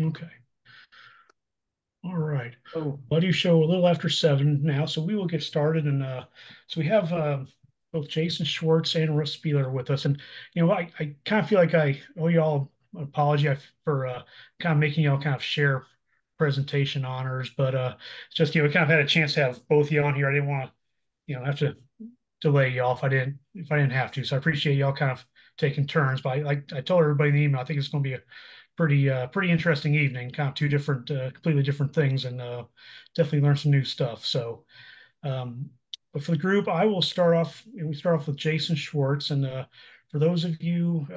Okay. All right. Oh, Well, I do show a little after 7 now, so we will get started. And so we have both Jason Schwartz and Russ Speiller with us. And, I kind of feel like I owe you all an apology for kind of making y'all kind of share presentation honors. But it's just, we kind of had a chance to have both of you on here. I didn't want to, have to delay y'all if I didn't have to. So I appreciate y'all kind of taking turns. But I told everybody in the email, I think it's going to be a pretty interesting evening. Kind of two different, completely different things, and definitely learn some new stuff. So, um, but for the group, I will start off. We start off with Jason Schwartz, and for those of you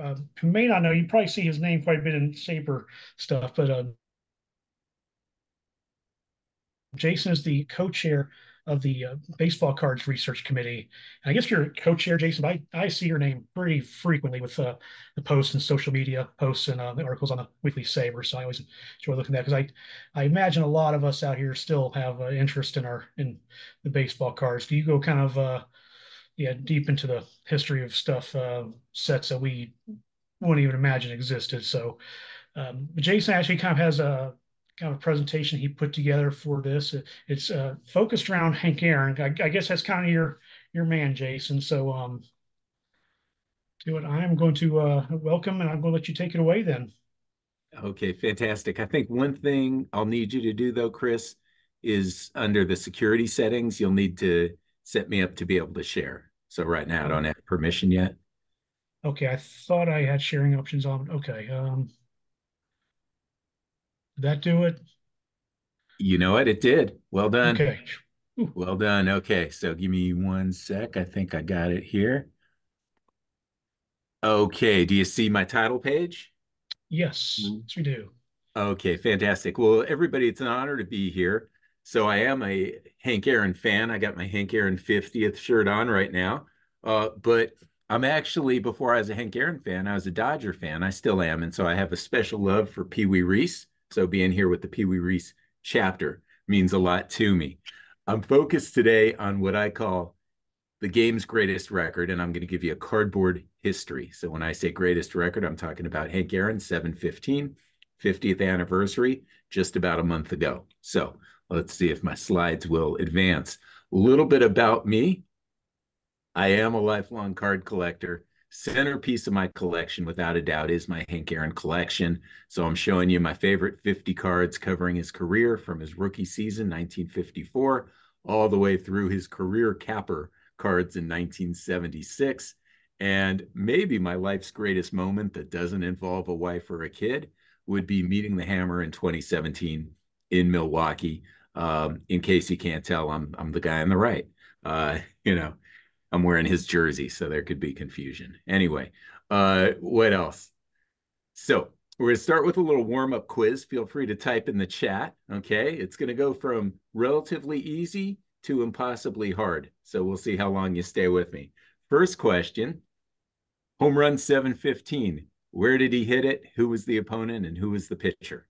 who may not know, you probably see his name quite a bit in SABR stuff. But Jason is the co-chair of the baseball cards research committee. And I guess you're co-chair, Jason, but I see your name pretty frequently with the posts and social media posts and the articles on the Weekly Saber. So I always enjoy looking at that because I imagine a lot of us out here still have interest in the baseball cards. Do you go kind of deep into the history of stuff, sets that we wouldn't even imagine existed? So Jason actually kind of has a kind of presentation he put together for this. It's focused around Hank Aaron. I guess that's kind of your man, Jason. So do it. I am going to welcome, and I'm going to let you take it away then. okay, fantastic. I think one thing I'll need you to do though, Chris, is under the security settings, you'll need to set me up to be able to share. So right now I don't have permission yet. Okay, I thought I had sharing options on. Okay, did that do it? You know what? It did. Well done. Okay. Ooh, Well done. Okay, so give me one sec. I think I got it here. Okay, do you see my title page? yes, yes, we do. Okay, fantastic. Well, everybody, it's an honor to be here. So I am a Hank Aaron fan. I got my Hank Aaron 50th shirt on right now. But I'm actually, before I was a Hank Aaron fan, I was a Dodger fan. I still am. And so I have a special love for Pee Wee Reese. So being here with the Pee Wee Reese chapter means a lot to me. I'm focused today on what I call the game's greatest record, and I'm going to give you a cardboard history. So when I say greatest record, I'm talking about Hank Aaron, 715, 50th anniversary, just about a month ago. So let's see if my slides will advance. A little bit about me. I am a lifelong card collector. Centerpiece of my collection, without a doubt, is my Hank Aaron collection. So I'm showing you my favorite 50 cards covering his career from his rookie season, 1954, all the way through his career capper cards in 1976. And maybe my life's greatest moment that doesn't involve a wife or a kid would be meeting the Hammer in 2017 in Milwaukee. In case you can't tell, I'm the guy on the right. You know, I'm wearing his jersey, so there could be confusion. Anyway, what else? So we're going to start with a little warm-up quiz. Feel free to type in the chat. Okay, it's going to go from relatively easy to impossibly hard. So we'll see how long you stay with me. First question: home run 715. Where did he hit it? Who was the opponent, and who was the pitcher?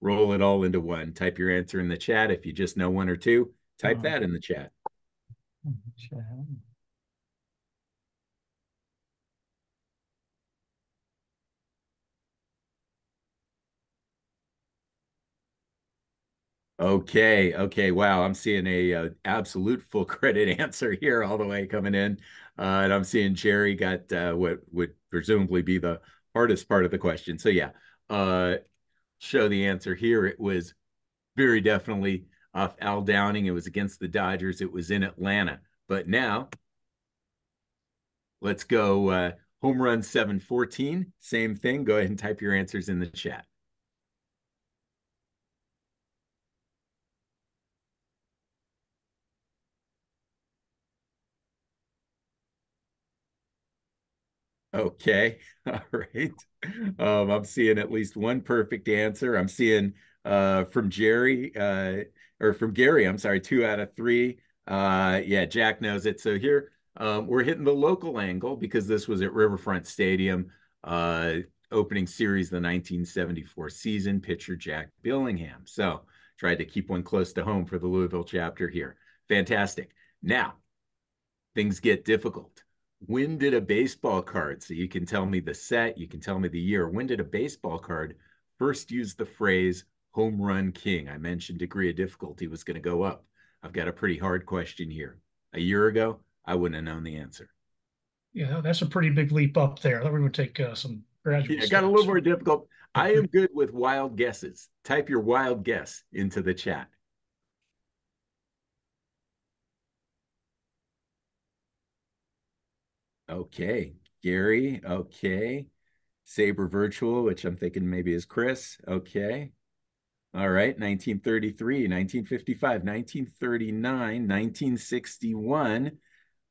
Roll it all into one. Type your answer in the chat. If you just know one or two, type Uh, that in the chat. Okay, okay. Wow, I'm seeing a absolute full credit answer here all the way coming in. And I'm seeing Jerry got what would presumably be the hardest part of the question. So yeah, uh, show the answer here. It was very definitely off Al Downing. It was against the Dodgers. It was in Atlanta. But now let's go home run 714. Same thing. Go ahead and type your answers in the chat. Okay. All right. I'm seeing at least one perfect answer. I'm seeing from Jerry or from Gary, I'm sorry, 2 out of 3. Yeah, Jack knows it. So here we're hitting the local angle because this was at Riverfront Stadium, uh, opening series the 1974 season, pitcher Jack Billingham. So tried to keep one close to home for the Louisville chapter here. Fantastic. Now, things get difficult. When did a baseball card, so you can tell me the set, you can tell me the year, when did a baseball card first used the phrase home run king? I mentioned degree of difficulty was going to go up. I've got a pretty hard question here. A year ago, I wouldn't have known the answer. Yeah, that's a pretty big leap up there. I thought we would take some gradual Yeah, got a little steps. more difficult. I am good with wild guesses. Type your wild guess into the chat. Okay, Gary. Okay. SABR Virtual, which I'm thinking maybe is Chris. Okay. All right. 1933, 1955, 1939, 1961.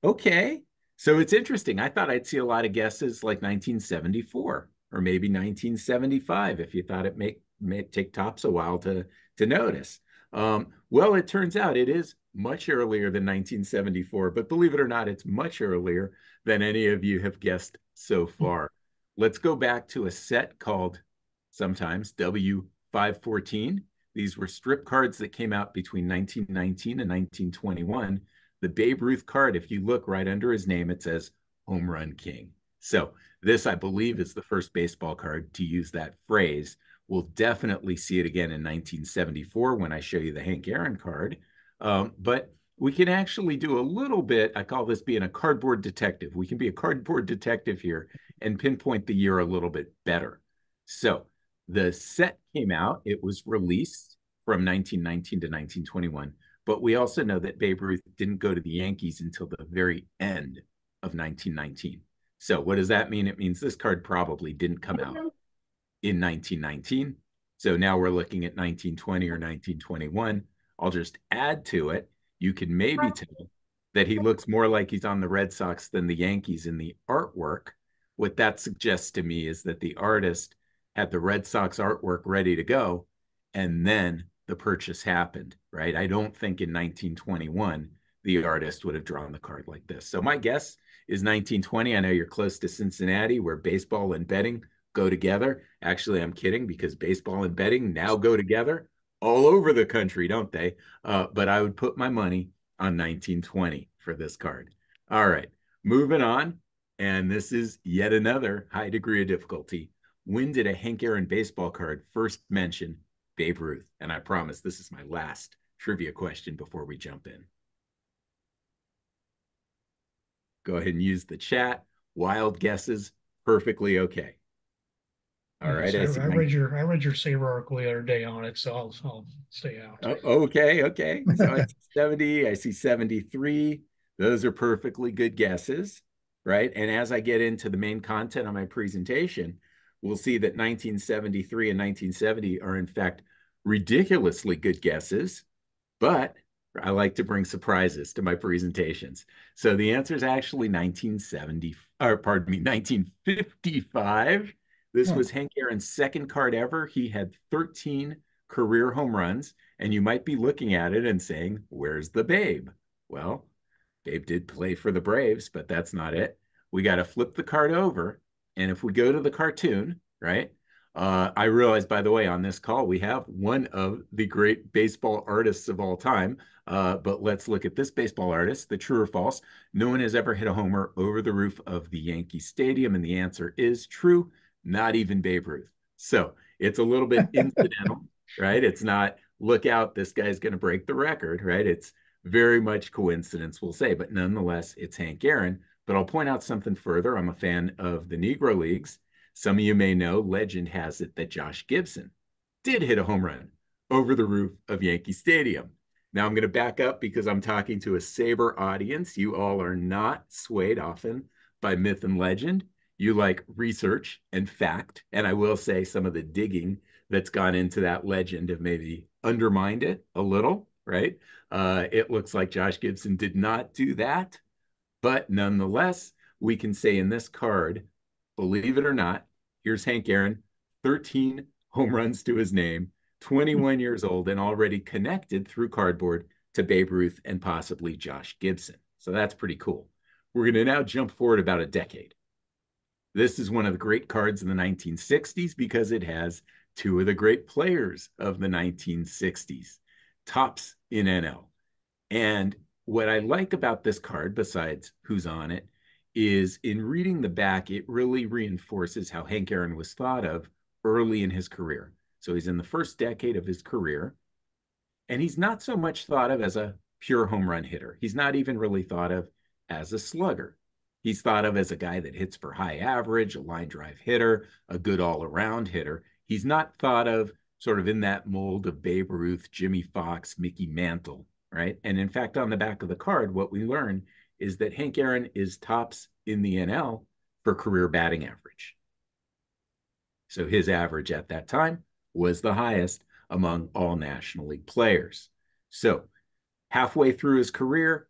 Okay. So it's interesting. I thought I'd see a lot of guesses like 1974 or maybe 1975 if you thought it may take tops a while to notice. Well, it turns out it is much earlier than 1974, but believe it or not, it's much earlier than any of you have guessed so far. Let's go back to a set called sometimes W514. These were strip cards that came out between 1919 and 1921. The Babe Ruth card, if you look right under his name, it says Home Run King. So this, I believe, is the first baseball card to use that phrase. We'll definitely see it again in 1974 when I show you the Hank Aaron card. But we can actually do a little bit. I call this being a cardboard detective. We can be a cardboard detective here and pinpoint the year a little bit better. So the set came out. It was released from 1919 to 1921. But we also know that Babe Ruth didn't go to the Yankees until the very end of 1919. So what does that mean? It means this card probably didn't come out in 1919. So now we're looking at 1920 or 1921. I'll just add to it. You can maybe tell that he looks more like he's on the Red Sox than the Yankees in the artwork. What that suggests to me is that the artist had the Red Sox artwork ready to go, and then the purchase happened, right? I don't think in 1921 the artist would have drawn the card like this. So my guess is 1920. I know you're close to Cincinnati, where baseball and betting go together. Actually, I'm kidding, because baseball and betting now go together all over the country, don't they? But I would put my money on 1920 for this card. All right, moving on. And this is yet another high degree of difficulty. When did a Hank Aaron baseball card first mention Babe Ruth? And I promise this is my last trivia question before we jump in. Go ahead and use the chat. Wild guesses, perfectly okay. All right. I read your SABR article the other day on it, so I'll stay out. Oh, okay. So I see 70, I see 73. Those are perfectly good guesses, right? And as I get into the main content of my presentation, we'll see that 1973 and 1970 are in fact ridiculously good guesses, but I like to bring surprises to my presentations. So the answer is actually 1970, or pardon me, 1955. This was Hank Aaron's second card ever. He had 13 career home runs, and you might be looking at it and saying, where's the Babe? Well, Babe did play for the Braves, but that's not it. We got to flip the card over. And if we go to the cartoon, right? I realize, by the way, on this call, we have one of the great baseball artists of all time. But let's look at this baseball artist, the true or false. No one has ever hit a homer over the roof of the Yankee Stadium. And the answer is true. Not even Babe Ruth. So it's a little bit incidental, right? It's not, look out, this guy's going to break the record, right? It's very much coincidence, we'll say. But nonetheless, it's Hank Aaron. But I'll point out something further. I'm a fan of the Negro Leagues. Some of you may know, legend has it that Josh Gibson did hit a home run over the roof of Yankee Stadium. Now I'm going to back up because I'm talking to a SABR audience. You all are not swayed often by myth and legend. You like research and fact. And I will say some of the digging that's gone into that legend have maybe undermined it a little, right? It looks like Josh Gibson did not do that. But nonetheless, we can say in this card, believe it or not, here's Hank Aaron, 13 home runs to his name, 21 years old, and already connected through cardboard to Babe Ruth and possibly Josh Gibson. So that's pretty cool. We're going to now jump forward about a decade. This is one of the great cards in the 1960s because it has two of the great players of the 1960s, tops in NL. And what I like about this card, besides who's on it, is in reading the back, it really reinforces how Hank Aaron was thought of early in his career. So he's in the first decade of his career, and he's not so much thought of as a pure home run hitter. He's not even really thought of as a slugger. He's thought of as a guy that hits for high average, a line drive hitter, a good all around hitter. He's not thought of sort of in that mold of Babe Ruth, Jimmy Fox, Mickey Mantle, right? And in fact, on the back of the card, what we learn is that Hank Aaron is tops in the NL for career batting average. So his average at that time was the highest among all National League players. So halfway through his career,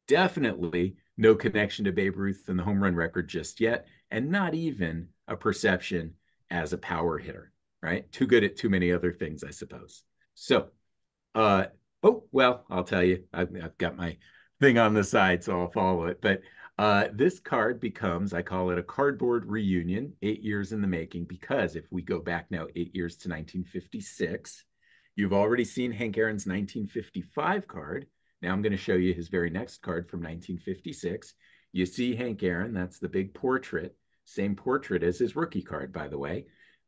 definitely no connection to Babe Ruth and the home run record just yet, and not even a perception as a power hitter, right? Too good at too many other things, I suppose. So, I'll tell you, I've got my thing on the side, so I'll follow it. But this card becomes, I call it a cardboard reunion, 8 years in the making, because if we go back now 8 years to 1956, you've already seen Hank Aaron's 1955 card. Now I'm going to show you his very next card from 1956. You see Hank Aaron, that's the big portrait, same portrait as his rookie card, by the way.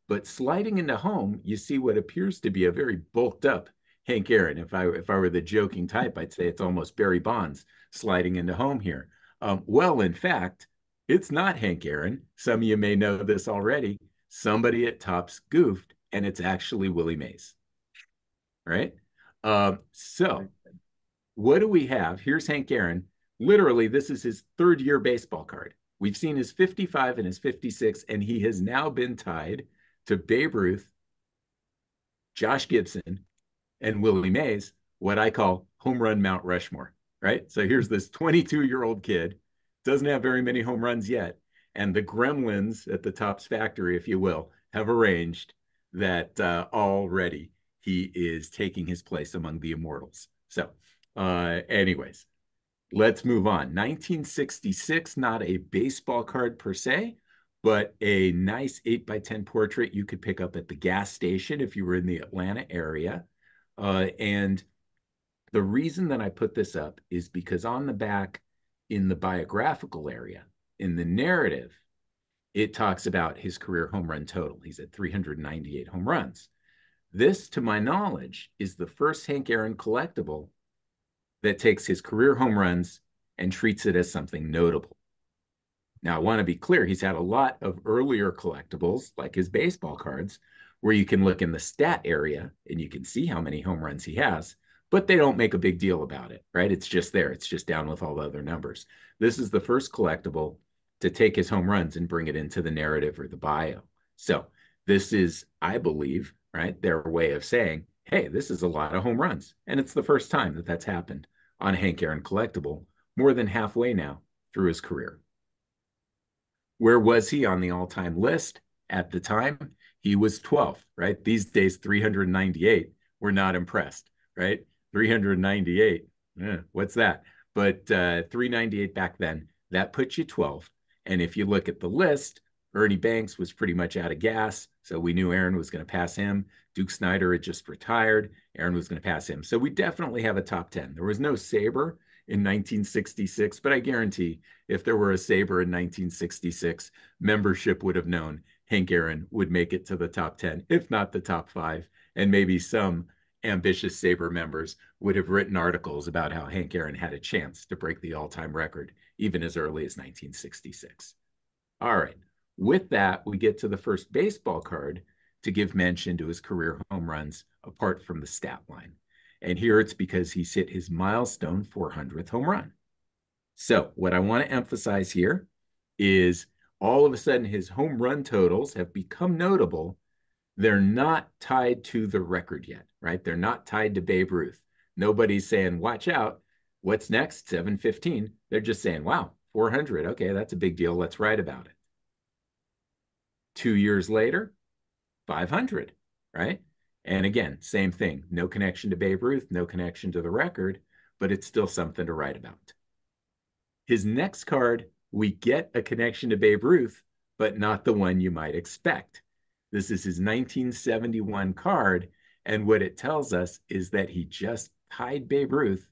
But sliding into home, you see what appears to be a very bulked up Hank Aaron. If I were the joking type, I'd say it's almost Barry Bonds sliding into home here. Well, in fact, it's not Hank Aaron. Some of you may know this already. Somebody at Topps goofed, and it's actually Willie Mays, right? So what do we have? Here's Hank Aaron. Literally, this is his third year baseball card. We've seen his 55 and his 56, and he has now been tied to Babe Ruth, Josh Gibson, and Willie Mays, what I call home run Mount Rushmore, right? So here's this 22-year-old kid, doesn't have very many home runs yet, and the gremlins at the Topps factory, if you will, have arranged that already he is taking his place among the immortals. So anyways, let's move on. 1966, not a baseball card per se, but a nice 8x10 portrait you could pick up at the gas station if you were in the Atlanta area. And the reason that I put this up is because on the back, in the biographical area, in the narrative, it talks about his career home run total. He's at 398 home runs. This, to my knowledge, is the first Hank Aaron collectible that takes his career home runs and treats it as something notable. Now, I want to be clear, he's had a lot of earlier collectibles, like his baseball cards, where you can look in the stat area and you can see how many home runs he has, but they don't make a big deal about it, right? It's just there. It's just down with all the other numbers. This is the first collectible to take his home runs and bring it into the narrative or the bio. So this is, I believe, right, their way of saying, hey, this is a lot of home runs. And it's the first time that that's happened on a Hank Aaron collectible, more than halfway now through his career. Where was he on the all-time list? At the time, he was 12th, right? These days, 398, we're not impressed, right? 398, what's that? But 398 back then, that puts you 12th. And if you look at the list, Ernie Banks was pretty much out of gas, so we knew Aaron was going to pass him. Duke Snider had just retired. Aaron was going to pass him. So we definitely have a top 10. There was no SABR in 1966, but I guarantee if there were a SABR in 1966, membership would have known Hank Aaron would make it to the top 10, if not the top 5, and maybe some ambitious SABR members would have written articles about how Hank Aaron had a chance to break the all-time record, even as early as 1966. All right, with that, we get to the first baseball card to give mention to his career home runs apart from the stat line. And here it's because he's hit his milestone 400th home run. So what I want to emphasize here is all of a sudden his home run totals have become notable. They're not tied to the record yet, right? They're not tied to Babe Ruth. Nobody's saying, watch out, what's next, 715. They're just saying, wow, 400. Okay, that's a big deal. Let's write about it. 2 years later, 500, right? And again, same thing, no connection to Babe Ruth, no connection to the record, but it's still something to write about. His next card, we get a connection to Babe Ruth, but not the one you might expect. This is his 1971 card, and what it tells us is that he just tied Babe Ruth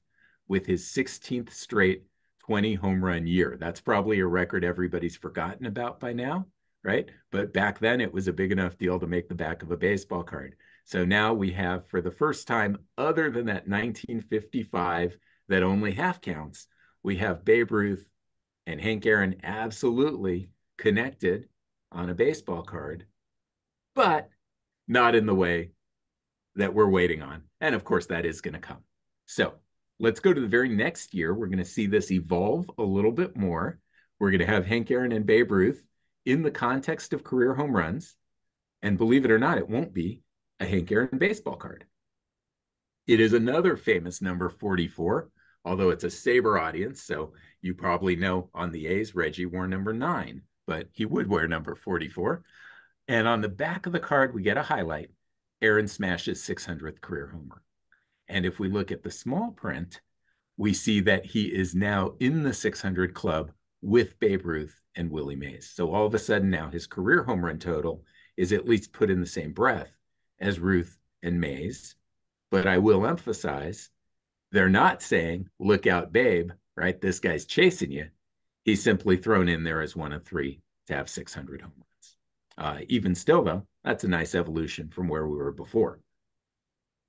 with his 16th straight 20 home run year. That's probably a record everybody's forgotten about by now, right? But back then it was a big enough deal to make the back of a baseball card. So now we have, for the first time, other than that 1955 that only half counts, we have Babe Ruth and Hank Aaron absolutely connected on a baseball card, but not in the way that we're waiting on. And of course, that is going to come. So let's go to the very next year. We're going to see this evolve a little bit more. We're going to have Hank Aaron and Babe Ruth in the context of career home runs. And believe it or not, it won't be a Hank Aaron baseball card. It is another famous number 44, although it's a SABR audience. So you probably know on the A's, Reggie wore number 9, but he would wear number 44. And on the back of the card, we get a highlight. Aaron smashes 600th career homer. And if we look at the small print, we see that he is now in the 600 club with Babe Ruth and Willie Mays. So all of a sudden now his career home run total is at least put in the same breath as Ruth and Mays. But I will emphasize, they're not saying, look out, Babe, right? This guy's chasing you. He's simply thrown in there as one of 3 to have 600 home runs. Even still, though, that's a nice evolution from where we were before.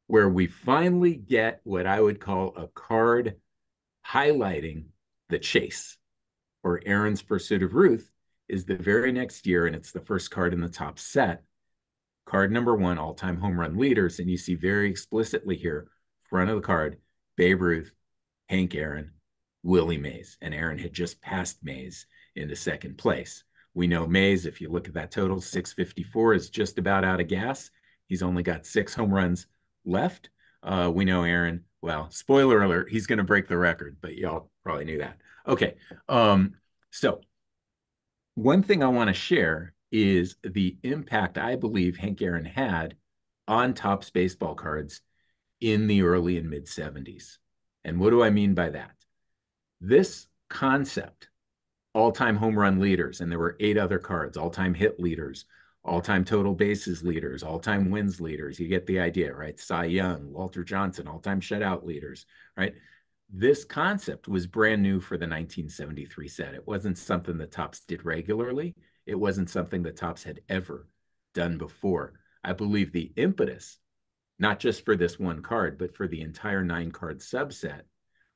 Where we finally get what I would call a card highlighting the chase, or Aaron's pursuit of Ruth, is the very next year, and it's the first card in the top set. Card number 1, all-time home run leaders, and you see very explicitly here, front of the card, Babe Ruth, Hank Aaron, Willie Mays, and Aaron had just passed Mays into second place. We know Mays, if you look at that total, 654, is just about out of gas. He's only got 6 home runs left. We know Aaron, well, spoiler alert, he's going to break the record, but y'all probably knew that. Okay, so one thing I want to share is the impact I believe Hank Aaron had on Topps baseball cards in the early and mid 70s. And what do I mean by that? This concept, all-time home run leaders, and there were 8 other cards, all-time hit leaders, all-time total bases leaders, all-time wins leaders. You get the idea, right? Cy Young, Walter Johnson, all-time shutout leaders, right? This concept was brand new for the 1973 set. It wasn't something that Topps did regularly. It wasn't something that Topps had ever done before. I believe the impetus, not just for this one card, but for the entire 9-card subset,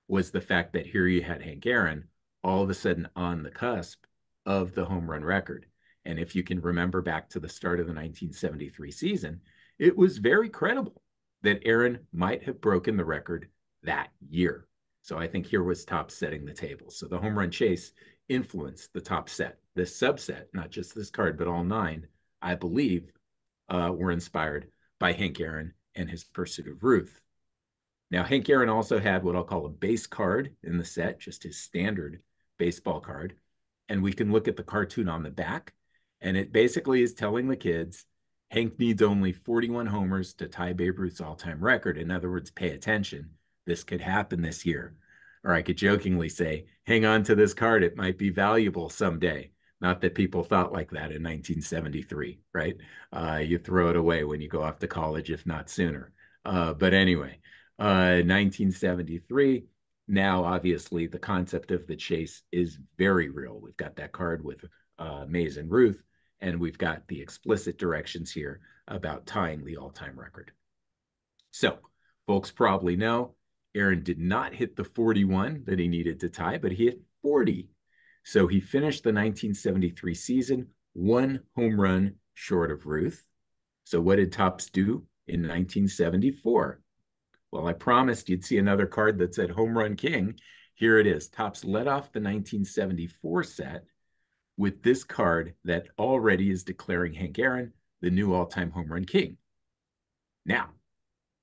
was the fact that here you had Hank Aaron all of a sudden on the cusp of the home run record. And if you can remember back to the start of the 1973 season, it was very credible that Aaron might have broken the record that year. So I think here was Topps setting the table. So the home run chase influenced the top set. This subset, not just this card, but all 9, I believe, were inspired by Hank Aaron and his pursuit of Ruth. Now, Hank Aaron also had what I'll call a base card in the set, just his standard baseball card. And we can look at the cartoon on the back, and it basically is telling the kids, Hank needs only 41 homers to tie Babe Ruth's all-time record. In other words, pay attention. This could happen this year. Or I could jokingly say, hang on to this card. It might be valuable someday. Not that people thought like that in 1973, right? You throw it away when you go off to college, if not sooner. But anyway, 1973, now obviously the concept of the chase is very real. We've got that card with Mays and Ruth, and we've got the explicit directions here about tying the all-time record. So folks probably know Aaron did not hit the 41 that he needed to tie, but he hit 40. So he finished the 1973 season 1 home run short of Ruth. So what did Topps do in 1974? Well, I promised you'd see another card that said Home Run King. Here it is. Topps led off the 1974 set with this card that already is declaring Hank Aaron the new all-time Home Run King. Now,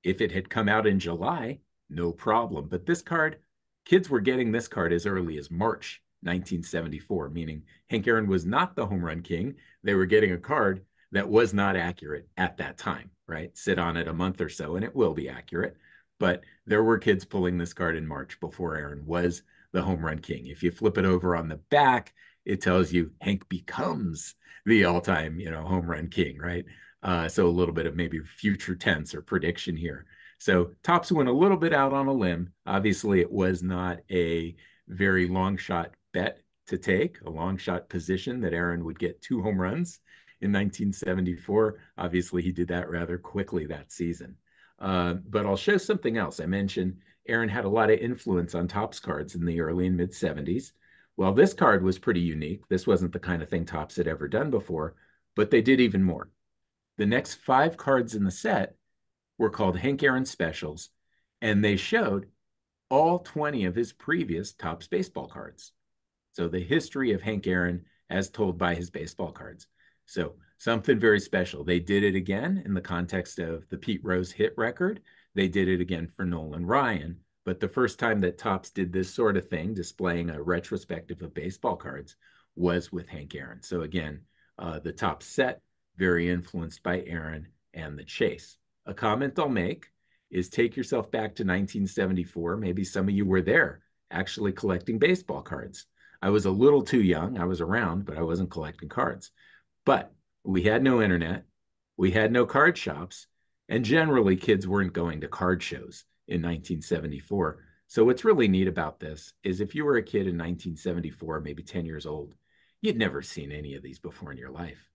if it had come out in July, no problem. But this card, kids were getting this card as early as March 1974, meaning Hank Aaron was not the Home Run King. They were getting a card that was not accurate at that time, right? Sit on it a month or so, and it will be accurate. But there were kids pulling this card in March before Aaron was the Home Run King. If you flip it over on the back, it tells you Hank becomes the all-time, Home Run King, right? So a little bit of maybe future tense or prediction here. So Topps went a little bit out on a limb. Obviously, it was not a very long shot bet to take, a long shot position that Aaron would get 2 home runs in 1974. Obviously, he did that rather quickly that season. But I'll show something else. I mentioned Aaron had a lot of influence on Topps cards in the early and mid 70s. Well, this card was pretty unique. This wasn't the kind of thing Topps had ever done before, but they did even more. The next 5 cards in the set were called Hank Aaron Specials, and they showed all 20 of his previous Topps baseball cards. So the history of Hank Aaron as told by his baseball cards. So something very special. They did it again in the context of the Pete Rose hit record. They did it again for Nolan Ryan. But the first time that Topps did this sort of thing, displaying a retrospective of baseball cards, was with Hank Aaron. So again, the Topps set, very influenced by Aaron and the chase. A comment I'll make is take yourself back to 1974. Maybe some of you were there actually collecting baseball cards. I was a little too young. I was around, but I wasn't collecting cards. But we had no internet. We had no card shops. And generally, kids weren't going to card shows in 1974. So what's really neat about this is if you were a kid in 1974, maybe 10 years old, you'd never seen any of these before in your life.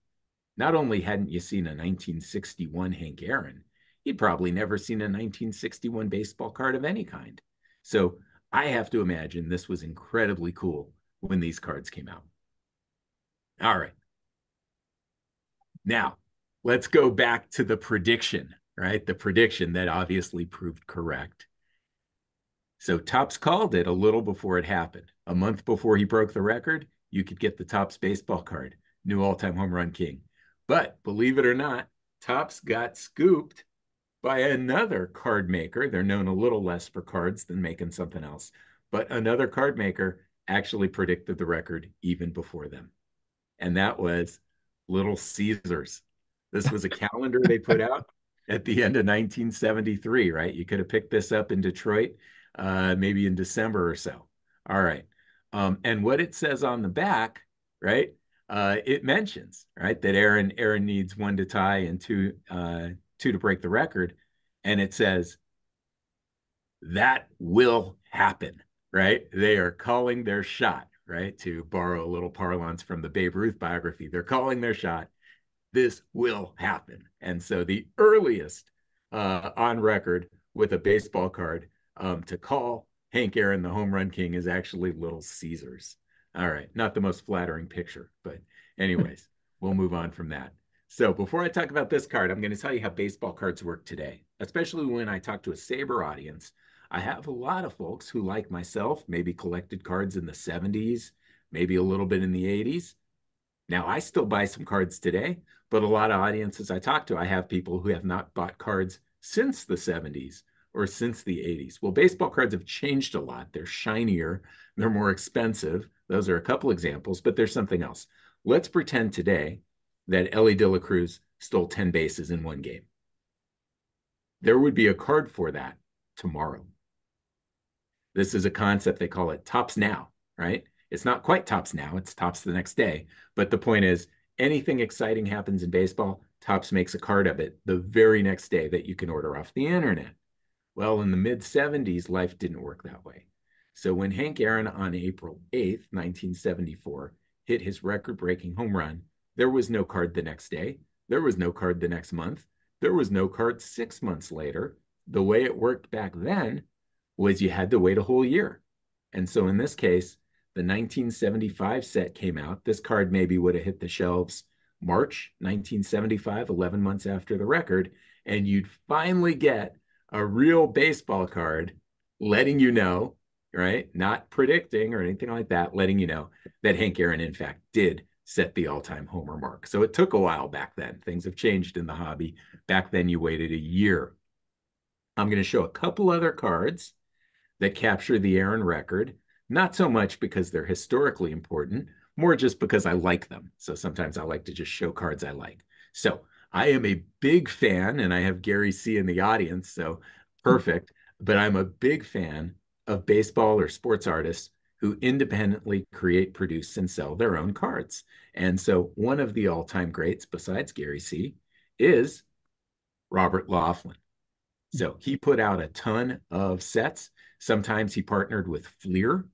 Not only hadn't you seen a 1961 Hank Aaron, you'd probably never seen a 1961 baseball card of any kind. So I have to imagine this was incredibly cool when these cards came out. All right. Now, let's go back to the prediction, right? The prediction that obviously proved correct. So Topps called it a little before it happened. A month before he broke the record, you could get the Topps baseball card, new all-time home run king. But believe it or not, Topps got scooped by another card maker. They're known a little less for cards than making something else, but another card maker actually predicted the record even before them. And that was Little Caesars. This was a calendar they put out at the end of 1973, right? You could have picked this up in Detroit, maybe in December or so. All right. And what it says on the back, right? It mentions, right, that Aaron needs 1 to tie and 2 to break the record. And it says, that will happen, right? They are calling their shot, right? To borrow a little parlance from the Babe Ruth biography, they're calling their shot. This will happen. And so the earliest on record with a baseball card to call Hank Aaron the home run king is actually Little Caesars. All right, not the most flattering picture, but anyways, we'll move on from that. So before I talk about this card, I'm going to tell you how baseball cards work today, especially when I talk to a SABR audience. I have a lot of folks who, like myself, maybe collected cards in the 70s, maybe a little bit in the 80s. Now, I still buy some cards today, but a lot of audiences I talk to, I have people who have not bought cards since the 70s or since the 80s. Well, baseball cards have changed a lot. They're shinier, they're more expensive. Those are a couple examples, but there's something else. Let's pretend today that Ellie De La Cruz stole 10 bases in one game. There would be a card for that tomorrow. This is a concept, they call it Topps Now, right? It's not quite Topps Now, it's Topps the next day. But the point is, anything exciting happens in baseball, Topps makes a card of it the very next day that you can order off the internet. Well, in the mid-70s, life didn't work that way. So when Hank Aaron on April 8th, 1974, hit his record-breaking home run, there was no card the next day. There was no card the next month. There was no card 6 months later. The way it worked back then was you had to wait a whole year. And so in this case, the 1975 set came out. This card maybe would have hit the shelves March 1975, 11 months after the record, and you'd finally get a real baseball card letting you know, right? Not predicting or anything like that, letting you know that Hank Aaron, in fact, did set the all-time homer mark. So it took a while back then. Things have changed in the hobby. Back then, you waited a year. I'm going to show a couple other cards that capture the Aaron record, not so much because they're historically important, more just because I like them. So sometimes I like to just show cards I like. So I am a big fan, and I have Gary C in the audience, so perfect, but I'm a big fan of baseball or sports artists who independently create, produce, and sell their own cards. And so one of the all-time greats, besides Gary C, is Robert Laughlin. So he put out a ton of sets. Sometimes he partnered with Fleer,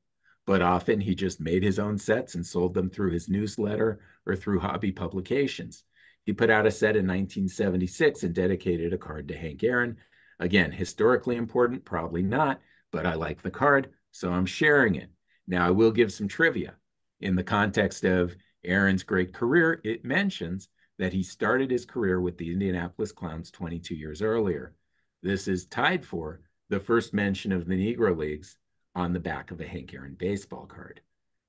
but often he just made his own sets and sold them through his newsletter or through hobby publications. He put out a set in 1976 and dedicated a card to Hank Aaron. Again, historically important, probably not, but I like the card, so I'm sharing it. Now, I will give some trivia. In the context of Aaron's great career, it mentions that he started his career with the Indianapolis Clowns 22 years earlier. This is tied for the first mention of the Negro Leagues on the back of a Hank Aaron baseball card.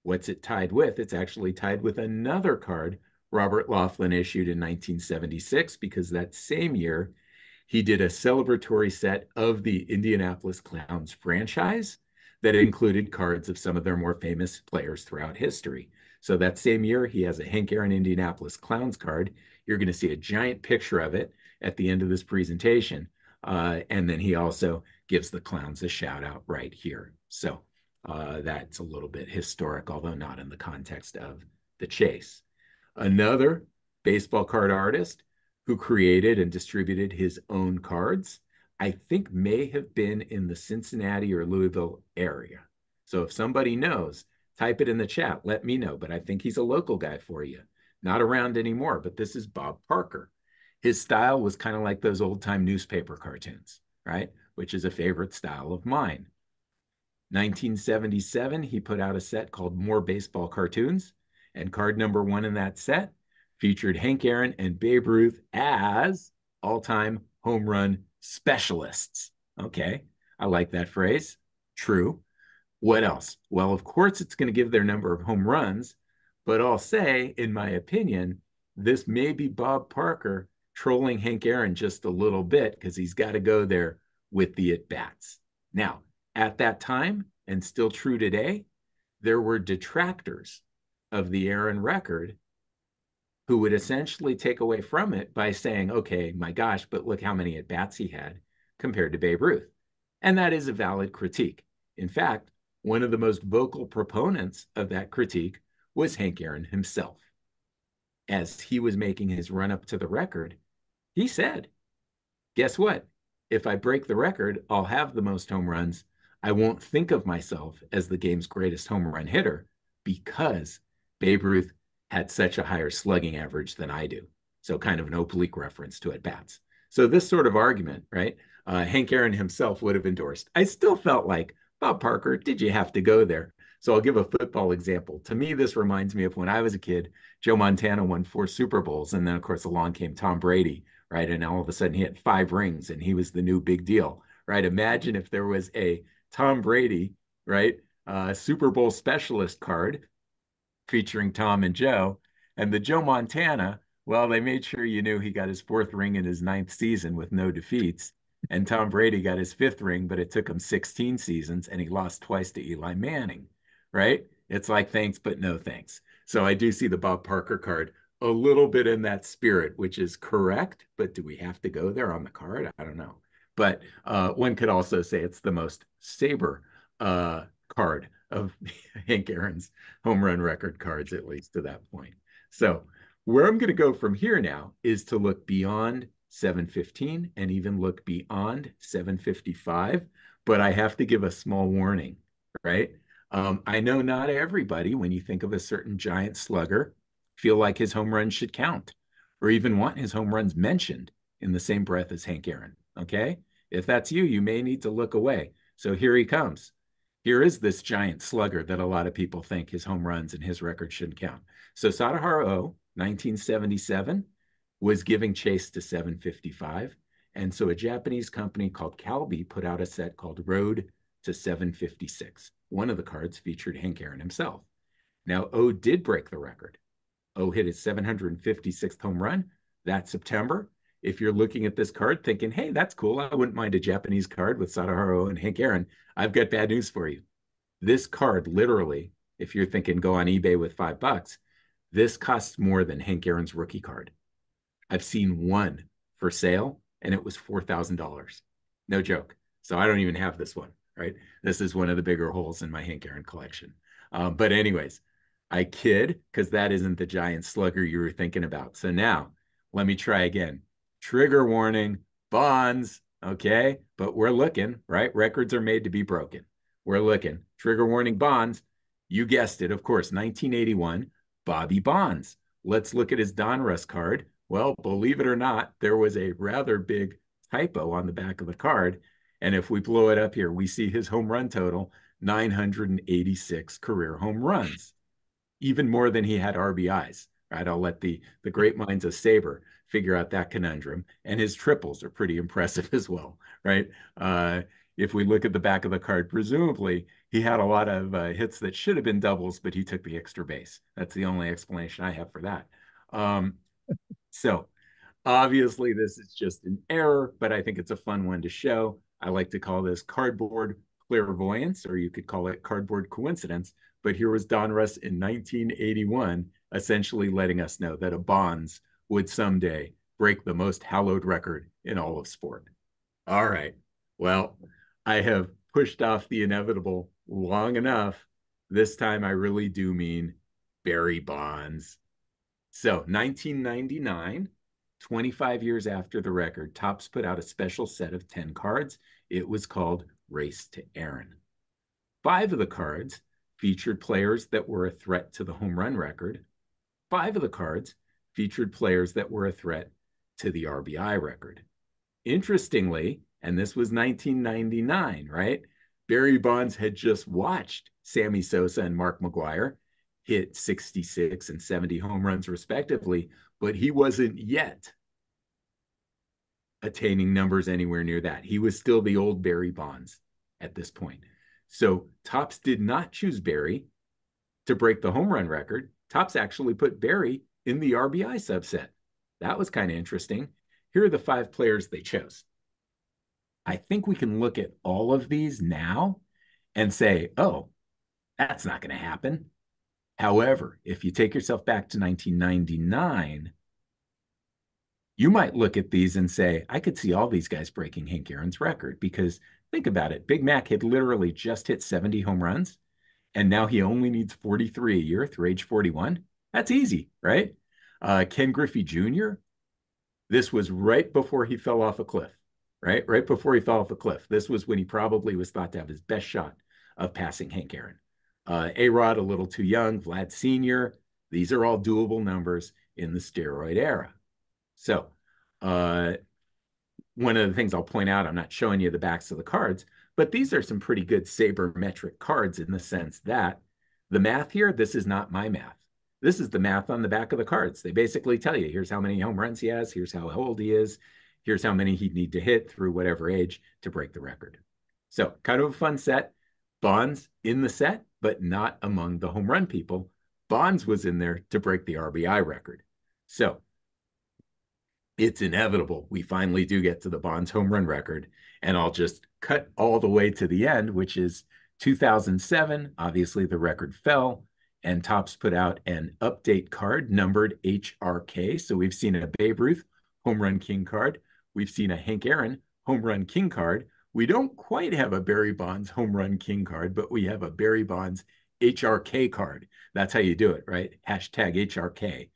What's it tied with? It's actually tied with another card Robert Laughlin issued in 1976, because that same year he did a celebratory set of the Indianapolis Clowns franchise that included cards of some of their more famous players throughout history. So that same year, he has a Hank Aaron Indianapolis Clowns card. You're going to see a giant picture of it at the end of this presentation. And then he also gives the Clowns a shout out right here. So that's a little bit historic, although not in the context of the chase. Another baseball card artist who created and distributed his own cards, I think may have been in the Cincinnati or Louisville area. So if somebody knows, type it in the chat, let me know. But I think he's a local guy for you. Not around anymore, but this is Bob Parker. His style was kind of like those old-time newspaper cartoons, right? Which is a favorite style of mine. 1977, he put out a set called More Baseball Cartoons, and card number one in that set featured Hank Aaron and Babe Ruth as all-time home run specialists. Okay, I like that phrase. True. What else? Well, of course, it's going to give their number of home runs, but I'll say, in my opinion, this may be Bob Parker trolling Hank Aaron just a little bit because he's got to go there with the at-bats. Now, at that time, and still true today, there were detractors of the Aaron record who would essentially take away from it by saying, okay, my gosh, but look how many at-bats he had compared to Babe Ruth. And that is a valid critique. In fact, one of the most vocal proponents of that critique was Hank Aaron himself. As he was making his run up to the record, he said, guess what? If I break the record, I'll have the most home runs. I won't think of myself as the game's greatest home run hitter because Babe Ruth had such a higher slugging average than I do. So kind of an oblique reference to at-bats. So this sort of argument, right? Hank Aaron himself would have endorsed. I still felt like, Bob Parker, did you have to go there? So I'll give a football example. To me, this reminds me of when I was a kid, Joe Montana won 4 Super Bowls. And then, of course, along came Tom Brady, right? And all of a sudden he had 5 rings and he was the new big deal, right? Imagine if there was a Tom Brady, right? Super Bowl specialist card featuring Tom and Joe. And the Joe Montana, well, they made sure you knew he got his 4th ring in his 9th season with no defeats. And Tom Brady got his 5th ring, but it took him 16 seasons and he lost twice to Eli Manning, right? It's like thanks, but no thanks. So I do see the Bob Parker card a little bit in that spirit, which is correct. But do we have to go there on the card? I don't know. But one could also say it's the most SABR card of Hank Aaron's home run record cards, at least to that point. So where I'm going to go from here now is to look beyond 715 and even look beyond 755. But I have to give a small warning, right? I know not everybody, when you think of a certain giant slugger, feel like his home runs should count or even want his home runs mentioned in the same breath as Hank Aaron, okay? If that's you, you may need to look away. So here he comes. Here is this giant slugger that a lot of people think his home runs and his record shouldn't count. So Sadaharu, 1977, was giving chase to 755. And so a Japanese company called Calbee put out a set called Road to 756. One of the cards featured Hank Aaron himself. Now, O did break the record. O hit his 756th home run that September. If you're looking at this card thinking, hey, that's cool, I wouldn't mind a Japanese card with Sadaharu and Hank Aaron, I've got bad news for you. This card, literally, if you're thinking go on eBay with $5, this costs more than Hank Aaron's rookie card. I've seen one for sale, and it was $4,000. No joke. So I don't even have this one, right? This is one of the bigger holes in my Hank Aaron collection. But anyways, I kid, because that isn't the giant slugger you were thinking about. So now, let me try again. Trigger warning, bonds, okay? But we're looking, right? Records are made to be broken. We're looking. Trigger warning, bonds. You guessed it, of course, 1981, Bobby Bonds. Let's look at his Donruss card. Well, believe it or not, there was a rather big typo on the back of the card. And if we blow it up here, we see his home run total, 986 career home runs, even more than he had RBIs. Right? I'll let the great minds of SABR figure out that conundrum. And his triples are pretty impressive as well, right? If we look at the back of the card, presumably he had a lot of hits that should have been doubles, but he took the extra base. That's the only explanation I have for that. Um, so obviously, this is just an error, but I think it's a fun one to show. I like to call this cardboard clairvoyance, or you could call it cardboard coincidence. But here was Donruss in 1981, essentially letting us know that a Bonds would someday break the most hallowed record in all of sport. All right. Well, I have pushed off the inevitable long enough. This time I really do mean Barry Bonds. So 1999, 25 years after the record, Topps put out a special set of 10 cards. It was called Race to Aaron. 5 of the cards featured players that were a threat to the home run record. 5 of the cards featured players that were a threat to the RBI record. Interestingly, and this was 1999, right? Barry Bonds had just watched Sammy Sosa and Mark McGwire hit 66 and 70 home runs respectively, but he wasn't yet attaining numbers anywhere near that. He was still the old Barry Bonds at this point. So Topps did not choose Barry to break the home run record. Topps actually put Barry in the RBI subset. That was kind of interesting. Here are the 5 players they chose. I think we can look at all of these now and say, oh, that's not going to happen. However, if you take yourself back to 1999, you might look at these and say, I could see all these guys breaking Hank Aaron's record, because think about it. Big Mac had literally just hit 70 home runs, and now he only needs 43 a year through age 41. That's easy, right? Ken Griffey Jr., this was right before he fell off a cliff, right? Right before he fell off a cliff. This was when he probably was thought to have his best shot of passing Hank Aaron. A-Rod, a little too young. Vlad Sr., these are all doable numbers in the steroid era. So one of the things I'll point out, I'm not showing you the backs of the cards, but these are some pretty good sabermetric cards in the sense that the math here, this is not my math. This is the math on the back of the cards. They basically tell you, here's how many home runs he has, here's how old he is, here's how many he'd need to hit through whatever age to break the record. So kind of a fun set. Bonds in the set, but not among the home run people. Bonds was in there to break the RBI record. So it's inevitable we finally do get to the Bonds home run record, and I'll just cut all the way to the end, which is 2007. Obviously, the record fell, and Topps put out an update card numbered HRK. So we've seen a Babe Ruth home run king card. We've seen a Hank Aaron home run king card. We don't quite have a Barry Bonds home run king card, but we have a Barry Bonds HRK card. That's how you do it, right? Hashtag HRK,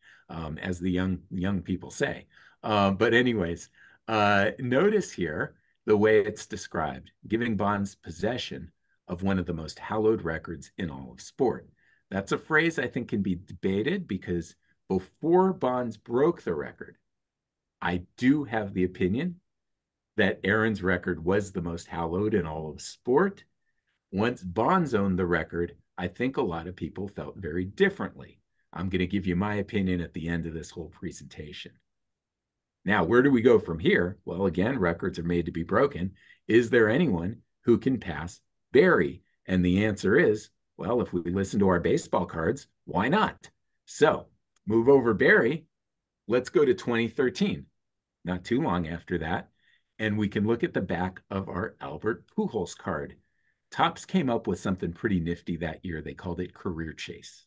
as the young people say. But anyways, notice here the way it's described, giving Bonds possession of one of the most hallowed records in all of sport. That's a phrase I think can be debated, because before Bonds broke the record, I do have the opinion that Aaron's record was the most hallowed in all of sport. Once Bonds owned the record, I think a lot of people felt very differently. I'm going to give you my opinion at the end of this whole presentation. Now, where do we go from here? Well, again, records are made to be broken. Is there anyone who can pass Barry? And the answer is, well, if we listen to our baseball cards, why not? So move over Barry. Let's go to 2013, not too long after that. And we can look at the back of our Albert Pujols card. Topps came up with something pretty nifty that year. They called it Career Chase,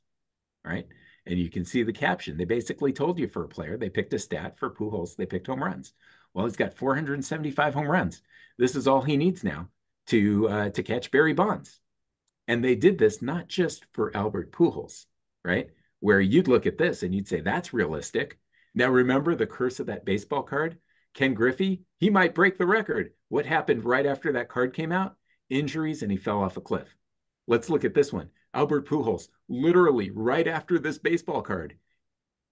right? And you can see the caption. They basically told you for a player, they picked a stat. For Pujols, they picked home runs. Well, he's got 475 home runs. This is all he needs now to catch Barry Bonds. And they did this not just for Albert Pujols, right? Where you'd look at this and you'd say, that's realistic. Now, remember the curse of that baseball card? Ken Griffey, he might break the record. What happened right after that card came out? Injuries, and he fell off a cliff. Let's look at this one. Albert Pujols, literally right after this baseball card,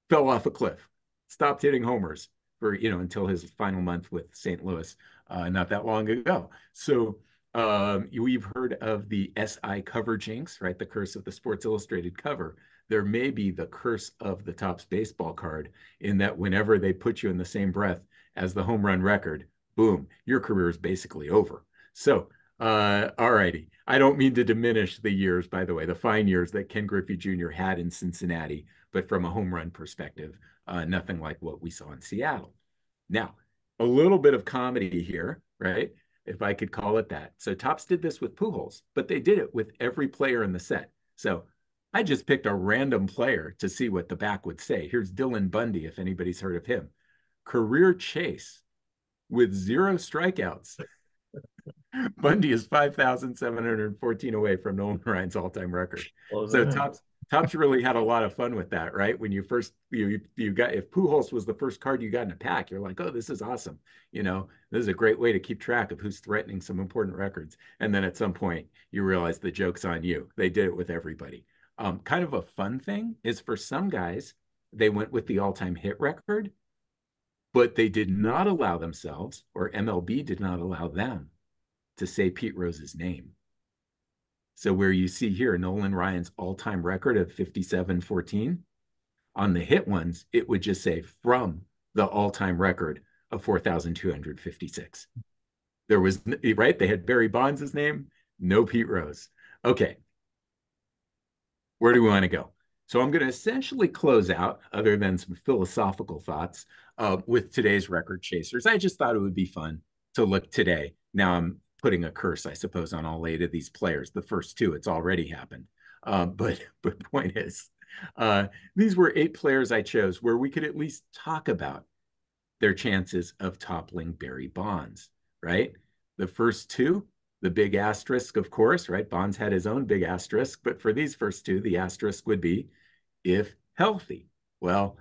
fell off a cliff, stopped hitting homers for, until his final month with St. Louis, not that long ago. So we've heard of the SI cover jinx, right? The curse of the Sports Illustrated cover. There may be the curse of the Topps baseball card in that whenever they put you in the same breath as the home run record, boom, your career is basically over. So, all righty. I don't mean to diminish the years, by the way, the fine years that Ken Griffey Jr. had in Cincinnati, but from a home run perspective, nothing like what we saw in Seattle. Now, a little bit of comedy here, right? If I could call it that. So Topps did this with Pujols, but they did it with every player in the set. So I just picked a random player to see what the back would say. Here's Dylan Bundy, if anybody's heard of him. Career chase with 0 strikeouts. Bundy is 5,714 away from Nolan Ryan's all-time record. Well, So Topps really had a lot of fun with that, right? When you first you got, if Pujols was the first card you got in a pack, you're like, oh, this is awesome. This is a great way to keep track of who's threatening some important records. And then at some point you realize the joke's on you. They did it with everybody. Kind of a fun thing is for some guys, they went with the all-time hit record, but they did not allow themselves, or MLB did not allow them, to say Pete Rose's name. So where you see here Nolan Ryan's all-time record of 57-14, on the hit ones, it would just say from the all-time record of 4,256. There was, right? They had Barry Bonds' name, no Pete Rose. Okay. Where do we want to go? So I'm going to essentially close out, other than some philosophical thoughts, with today's record chasers. I just thought it would be fun to look today. Now I'm putting a curse, I suppose, on all 8 of these players. The first 2, it's already happened. But point is, these were 8 players I chose where we could at least talk about their chances of toppling Barry Bonds, right? The first 2, the big asterisk, of course, right? Bonds had his own big asterisk, but for these first 2, the asterisk would be if healthy. Well,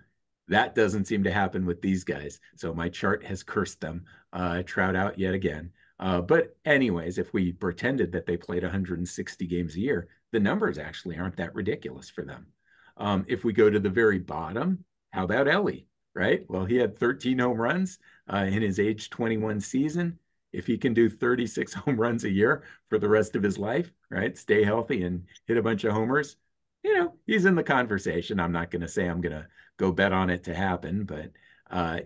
that doesn't seem to happen with these guys. So my chart has cursed them, Trout out yet again. But anyways, if we pretended that they played 160 games a year, the numbers actually aren't that ridiculous for them. If we go to the very bottom, how about Ellie, right? Well, he had 13 home runs in his age 21 season. If he can do 36 home runs a year for the rest of his life, right? Stay healthy and hit a bunch of homers, he's in the conversation. I'm not going to say I'm going to go bet on it to happen, but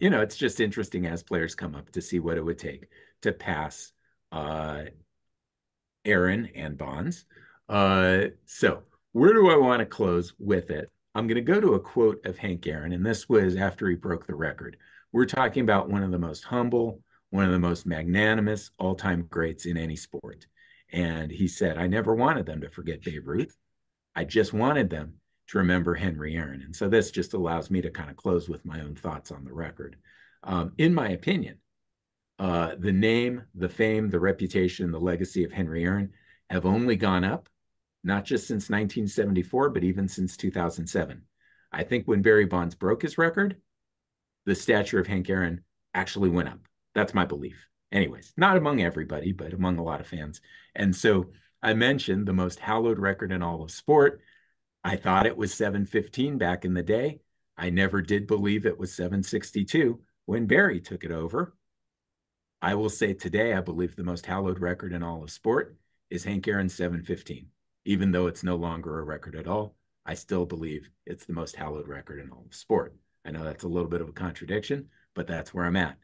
it's just interesting as players come up to see what it would take to pass Aaron and Bonds. So where do I want to close with it? I'm going to go to a quote of Hank Aaron, and this was after he broke the record. We're talking about one of the most humble, one of the most magnanimous all-time greats in any sport. And he said, I never wanted them to forget Babe Ruth. I just wanted them to remember Henry Aaron. And so this just allows me to kind of close with my own thoughts on the record. In my opinion, the name, the fame, the reputation, the legacy of Henry Aaron have only gone up, not just since 1974, but even since 2007. I think when Barry Bonds broke his record, the stature of Hank Aaron actually went up. That's my belief. Anyways, not among everybody, but among a lot of fans. And so I mentioned the most hallowed record in all of sport. I thought it was 715 back in the day. I never did believe it was 762 when Barry took it over. I will say today, I believe the most hallowed record in all of sport is Hank Aaron's 715. Even though it's no longer a record at all, I still believe it's the most hallowed record in all of sport. I know that's a little bit of a contradiction, but that's where I'm at.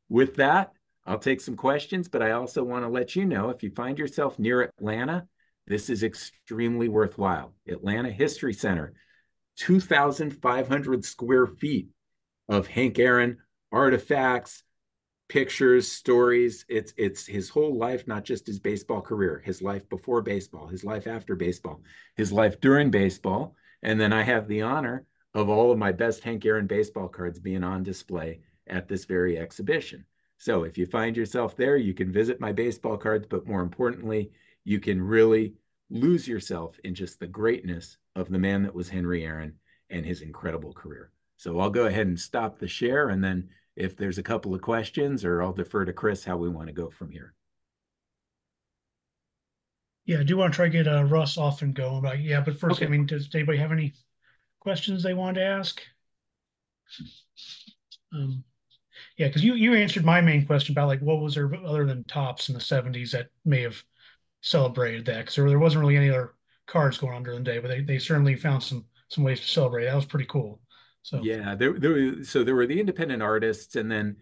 With that, I'll take some questions, but I also want to let you know, if you find yourself near Atlanta, this is extremely worthwhile. Atlanta History Center, 2,500 square feet of Hank Aaron artifacts, pictures, stories. It's his whole life, not just his baseball career, his life before baseball, his life after baseball, his life during baseball. And then I have the honor of all of my best Hank Aaron baseball cards being on display at this very exhibition. So if you find yourself there, you can visit my baseball cards, but more importantly, you can really lose yourself in just the greatness of the man that was Henry Aaron and his incredible career. So I'll go ahead and stop the share, and then if there's a couple of questions, or I'll defer to Chris how we want to go from here. Yeah, I do want to try to get Russ off and going. But yeah, but first, I Okay. mean, does anybody have any questions they wanted to ask? Um, yeah, because you answered my main question about like what was there other than tops in the '70s that may have celebrated that, because there wasn't really any other cards going on during the day, but they certainly found some ways to celebrate. That was pretty cool. So Yeah, there were the independent artists and then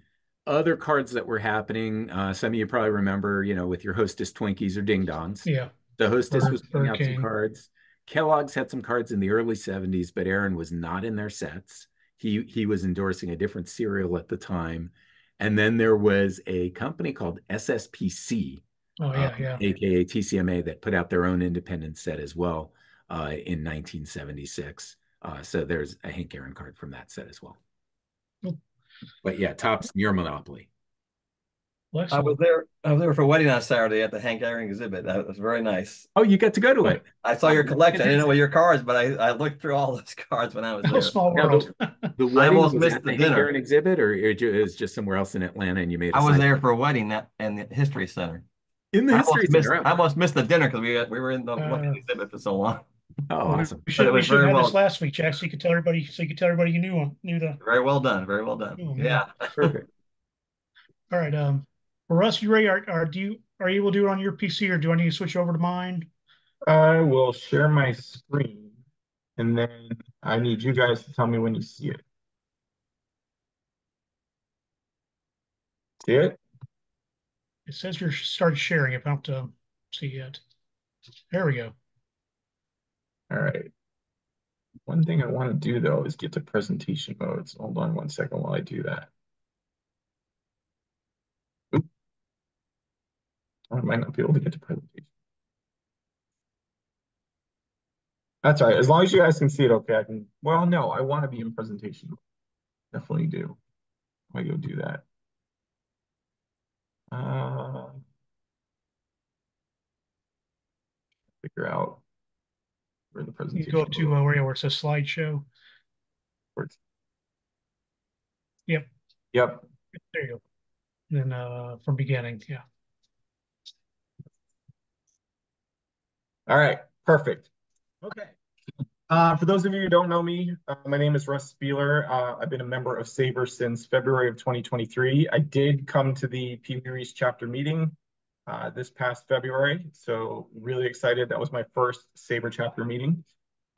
other cards that were happening. Some of you probably remember, with your Hostess Twinkies or Ding Dongs. yeah, The Hostess was putting Burger out some King. cards. Kellogg's had some cards in the early 70s, but Aaron was not in their sets. He was endorsing a different cereal at the time. And then there was a company called SSPC, Oh yeah, yeah. aka TCMA, that put out their own independent set as well in 1976. So there's a Hank Aaron card from that set as well. Well, But yeah, Topps your monopoly. excellent. I was there for a wedding on Saturday at the Hank Aaron exhibit. That was very nice. Oh, you got to go to it. I saw Oh, your collection. I didn't know fantastic. what your cards, but I looked through all those cards when I was Oh, there. small Now, world. the I wedding almost was missed at the the Hank dinner. Aaron exhibit, or it was just somewhere else in Atlanta, and you made a I was side there trip? for a wedding that in the History Center. In the History Center. I almost missed the dinner because we were in the lucky Uh, exhibit for so long. Oh, well, awesome. But it we was should very have had this well, last week, Jack, so you could tell everybody, you knew the. very well done. Very well done. Oh man. Yeah. Perfect. All right. For Russ, you ready? Are you able to do it on your PC, or do I need to switch over to mine? I will share my screen and then I need you guys to tell me when you see it. See it? It says you're started sharing it, but I don't see yet. There we go. All right. One thing I want to do though is get to presentation mode. So hold on one second while I do that. Oop, I might not be able to get to presentation. That's all right. As long as you guys can see it, okay, I can. Well, no, I want to be in presentation mode. Definitely do. I go do that. Uh, Figure out where the You go presentation up to mode. where it says slideshow. Yep, Yep. there you go. And then from beginning, yeah. All right. Perfect. Okay. For those of you who don't know me, my name is Russ Speiller. I've been a member of SABR since February of 2023. I did come to the Pee Wee Reese chapter meeting this past February, so really excited. That was my first SABR chapter meeting.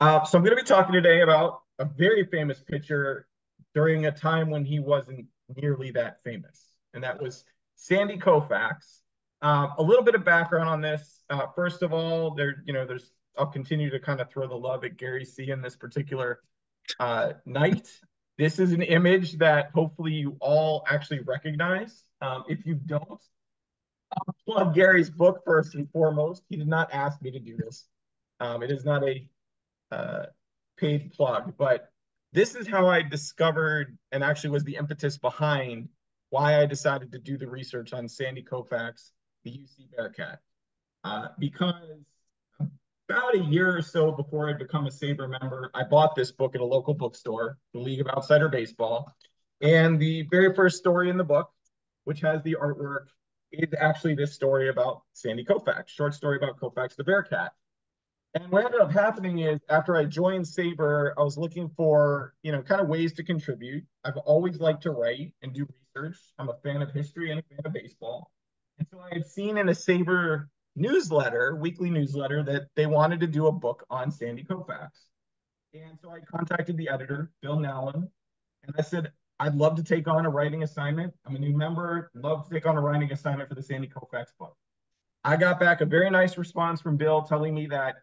So I'm going to be talking today about a very famous pitcher during a time when he wasn't nearly that famous, and that was Sandy Koufax. A little bit of background on this. First of all, there's I'll continue to kind of throw the love at Gary C in this particular night. This is an image that hopefully you all actually recognize. If you don't, I'll plug Gary's book first and foremost. He did not ask me to do this. It is not a paid plug, but this is how I discovered and actually was the impetus behind why I decided to do the research on Sandy Koufax, the UC Bearcat. Because about a year or so before I'd become a SABR member, I bought this book at a local bookstore, The League of Outsider Baseball. And the very first story in the book, which has the artwork, is actually this story about Sandy Koufax, short story about Koufax the Bearcat. And what ended up happening is after I joined SABR, I was looking for, kind of ways to contribute. I've always liked to write and do research. I'm a fan of history and a fan of baseball. And so I had seen in a SABR newsletter, weekly newsletter, that they wanted to do a book on Sandy Koufax. And so I contacted the editor, Bill Nallon, and I said, I'd love to take on a writing assignment. I'm a new member, love to take on a writing assignment for the Sandy Koufax book. I got back a very nice response from Bill telling me that,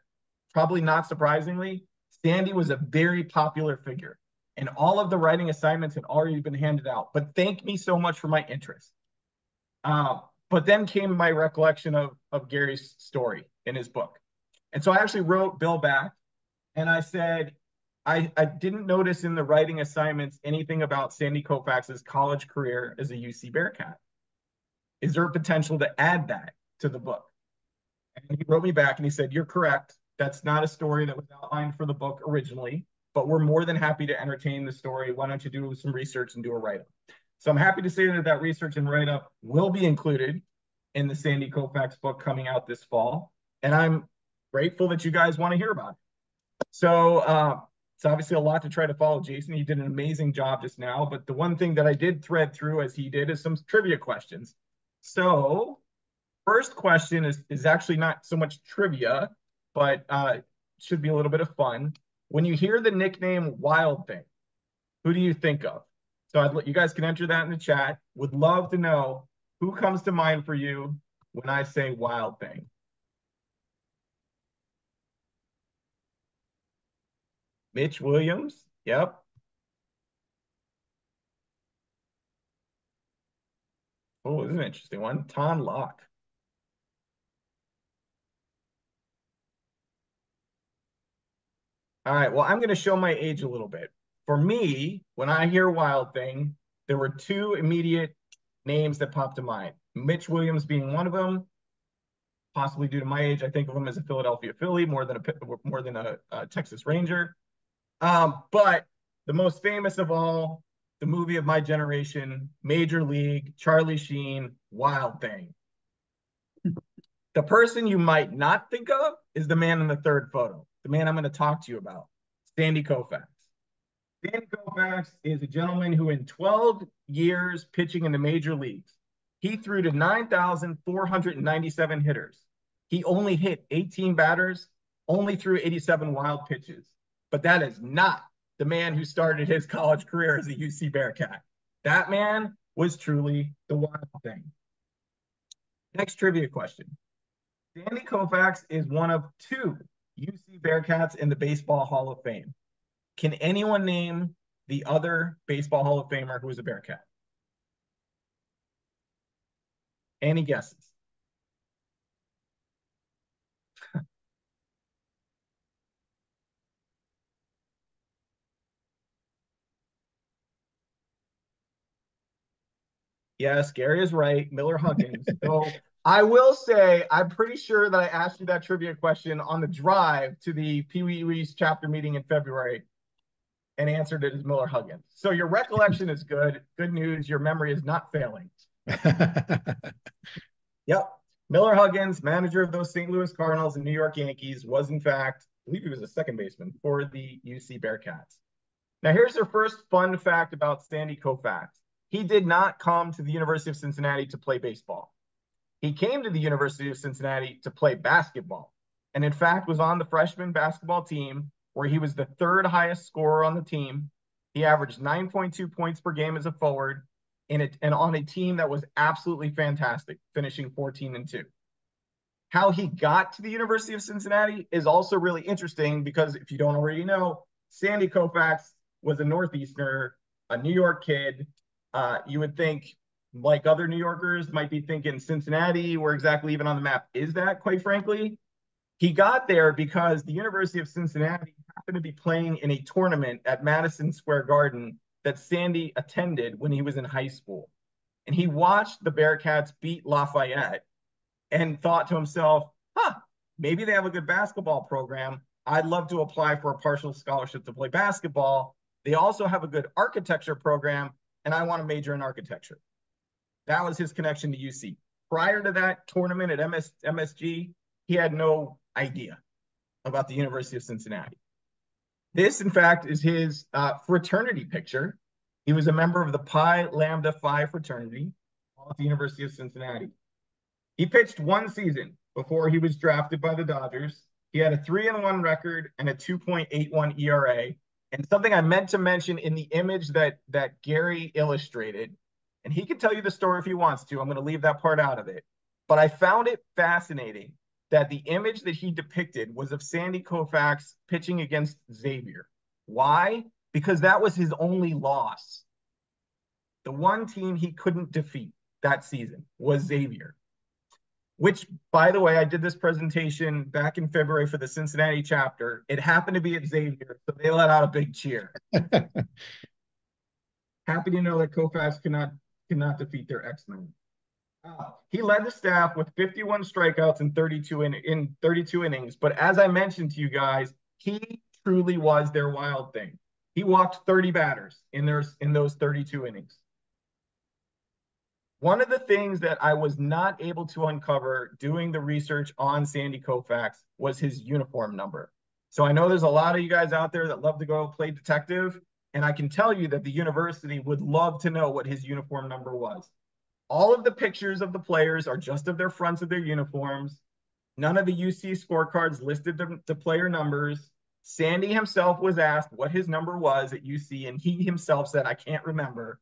probably not surprisingly, Sandy was a very popular figure. And all of the writing assignments had already been handed out, but thanked me so much for my interest. But then came my recollection of Gary's story in his book. And so I actually wrote Bill back and I said, I didn't notice in the writing assignments anything about Sandy Koufax's college career as a UC Bearcat. Is there a potential to add that to the book? And he wrote me back and he said, you're correct. That's not a story that was outlined for the book originally, but we're more than happy to entertain the story. Why don't you do some research and do a write-up? So I'm happy to say that research and write-up will be included in the Sandy Koufax book coming out this fall. and I'm grateful that you guys want to hear about it. So it's obviously a lot to try to follow Jason. He did an amazing job just now, but the one thing that I did thread through as he did is some trivia questions. So first question is actually not so much trivia, but should be a little bit of fun. When you hear the nickname Wild Thing, who do you think of? So you guys can enter that in the chat. Would love to know who comes to mind for you when I say Wild Thing. Mitch Williams. Yep. Oh, this is an interesting one. Tom Locke. All right. Well, I'm going to show my age a little bit. For me, when I hear Wild Thing, there were two immediate names that popped to mind. Mitch Williams being one of them, possibly due to my age. I think of him as a Philadelphia Philly more than a Texas Ranger. But the most famous of all, the movie of my generation, Major League, Charlie Sheen, Wild Thing. The person you might not think of is the man in the third photo, the man I'm going to talk to you about, Sandy Koufax. Sandy Koufax is a gentleman who in 12 years pitching in the major leagues, he threw to 9,497 hitters. He only hit 18 batters, only threw 87 wild pitches. But that is not the man who started his college career as a UC Bearcat. That man was truly the Wild Thing. Next trivia question. Sandy Koufax is one of two UC Bearcats in the Baseball Hall of Fame. Can anyone name the other Baseball Hall of Famer who is a Bearcat? Any guesses? Yes, Gary is right. Miller Huggins. So I will say, I'm pretty sure that I asked you that trivia question on the drive to the Pee Wee Reese chapter meeting in February and answered it as Miller Huggins. So your recollection is good. Good news. Your memory is not failing. Yep. Miller Huggins, manager of those St. Louis Cardinals and New York Yankees, was in fact, I believe he was a second baseman for the UC Bearcats. Now here's your first fun fact about Sandy Koufax. He did not come to the University of Cincinnati to play baseball. He came to the University of Cincinnati to play basketball, and in fact was on the freshman basketball team where he was the third highest scorer on the team. He averaged 9.2 points per game as a forward and on a team that was absolutely fantastic, finishing 14-2. How he got to the University of Cincinnati is also really interesting because if you don't already know, Sandy Koufax was a Northeasterner, a New York kid. You would think, like other New Yorkers, might be thinking Cincinnati, where exactly even on the map is that, quite frankly? He got there because the University of Cincinnati happened to be playing in a tournament at Madison Square Garden that Sandy attended when he was in high school. And he watched the Bearcats beat Lafayette and thought to himself, maybe they have a good basketball program. I'd love to apply for a partial scholarship to play basketball. They also have a good architecture program, and I want to major in architecture. That was his connection to UC. Prior to that tournament at MSG, he had no idea about the University of Cincinnati. This, in fact, is his fraternity picture. He was a member of the Pi Lambda Phi fraternity at the University of Cincinnati. He pitched one season before he was drafted by the Dodgers. He had a 3-1 record and a 2.81 ERA. And something I meant to mention in the image that Gary illustrated, and he can tell you the story if he wants to. I'm going to leave that part out of it. But I found it fascinating that the image that he depicted was of Sandy Koufax pitching against Xavier. Why? Because that was his only loss. The one team he couldn't defeat that season was Xavier, which, by the way, I did this presentation back in February for the Cincinnati chapter. It happened to be at Xavier, so they let out a big cheer. Happy to know that Koufax cannot defeat their X-Men. He led the staff with 51 strikeouts in 32 innings. But as I mentioned to you guys, he truly was their Wild Thing. He walked 30 batters in those 32 innings. One of the things that I was not able to uncover doing the research on Sandy Koufax was his uniform number. So I know there's a lot of you guys out there that love to go play detective, and I can tell you that the university would love to know what his uniform number was. All of the pictures of the players are just of their fronts of their uniforms. None of the UC scorecards listed the player numbers. Sandy himself was asked what his number was at UC, and he himself said, I can't remember.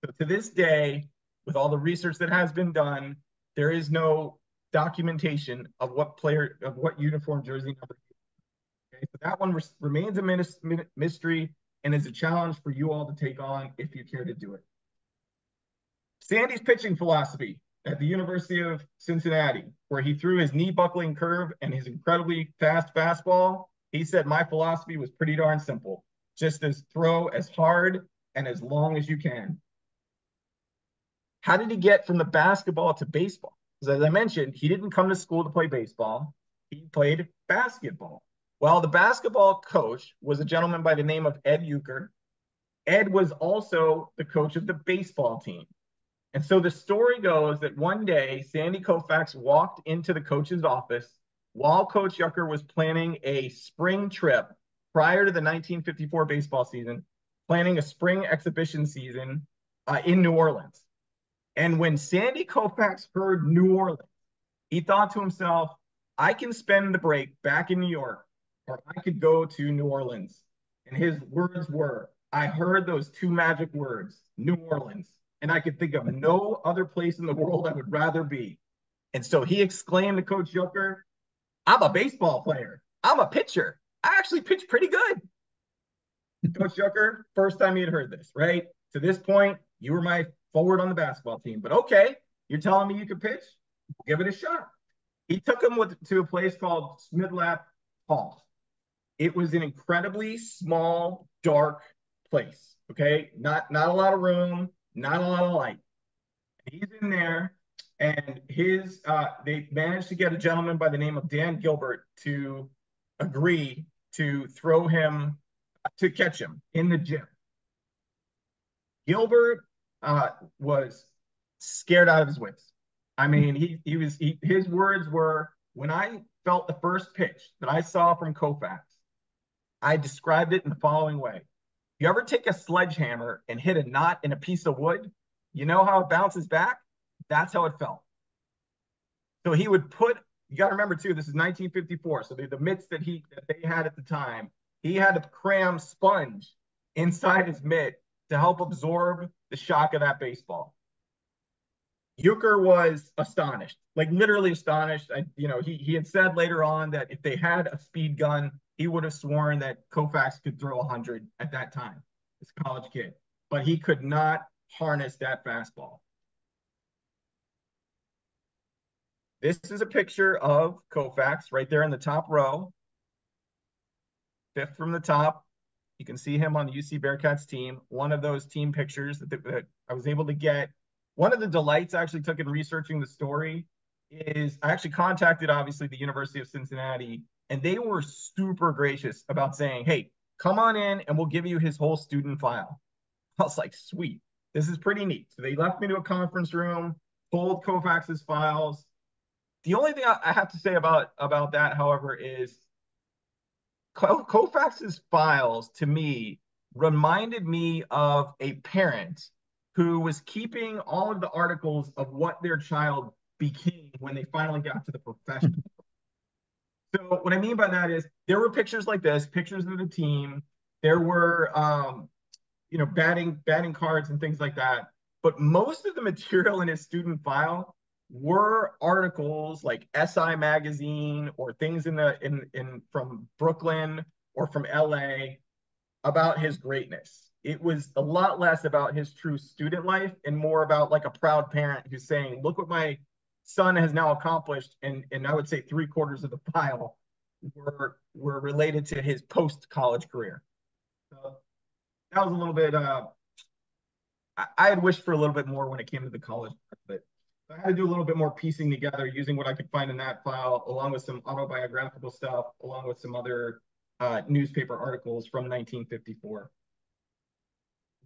So to this day, with all the research that has been done, there is no documentation of what uniform jersey number. Okay, so that one remains a mystery and is a challenge for you all to take on if you care to do it. Sandy's pitching philosophy at the University of Cincinnati, where he threw his knee buckling curve and his incredibly fast fastball. He said, my philosophy was pretty darn simple. Just throw as hard and as long as you can. How did he get from the basketball to baseball? Because as I mentioned, he didn't come to school to play baseball. He played basketball. Well, the basketball coach was a gentleman by the name of Ed Euchre. Ed was also the coach of the baseball team. And so the story goes that one day, Sandy Koufax walked into the coach's office while Coach Euchre was planning a spring trip prior to the 1954 baseball season, planning a spring exhibition season in New Orleans. And when Sandy Koufax heard New Orleans, he thought to himself, I can spend the break back in New York, or I could go to New Orleans. And his words were, I heard those two magic words, New Orleans, and I could think of no other place in the world I would rather be. And so he exclaimed to Coach Euchre, I'm a baseball player. I'm a pitcher. I actually pitch pretty good. Coach Euchre, first time he had heard this, right? To this point, you were my forward on the basketball team, but okay, you're telling me you can pitch? Give it a shot. He took him to a place called Smidlap Hall. It was an incredibly small, dark place, okay? Not a lot of room, not a lot of light. He's in there, and they managed to get a gentleman by the name of Dan Gilbert to agree to to catch him in the gym. Gilbert was scared out of his wits. I mean, his words were, when I felt the first pitch that I saw from Koufax, I described it in the following way. You ever take a sledgehammer and hit a knot in a piece of wood? You know how it bounces back? That's how it felt. So he would you got to remember too, this is 1954. So the mitts that they had at the time, he had to cram sponge inside his mitt to help absorb the shock of that baseball. Euchre was astonished, like literally astonished. He had said later on that if they had a speed gun, he would have sworn that Koufax could throw 100 at that time, this college kid. But he could not harness that fastball. This is a picture of Koufax right there in the top row. Fifth from the top. You can see him on the UC Bearcats team. One of those team pictures that I was able to get. One of the delights I actually took in researching the story is I actually contacted, obviously, the University of Cincinnati, and they were super gracious about saying, hey, come on in and we'll give you his whole student file. I was like, sweet, this is pretty neat. So they left me to a conference room, pulled Koufax's files. The only thing I have to say about that, however, is Koufax's files, to me, reminded me of a parent who was keeping all of the articles of what their child became when they finally got to the profession. So what I mean by that is there were pictures like this, pictures of the team. There were, batting cards and things like that. But most of the material in his student file were articles like SI magazine or things from Brooklyn or from LA about his greatness. It was a lot less about his true student life and more about like a proud parent who's saying, look what my son has now accomplished. And I would say 3/4 of the file were related to his post-college career. So that was a little bit, I had wished for a little bit more when it came to the college part, but I had to do a little bit more piecing together using what I could find in that file, along with some autobiographical stuff, along with some other newspaper articles from 1954.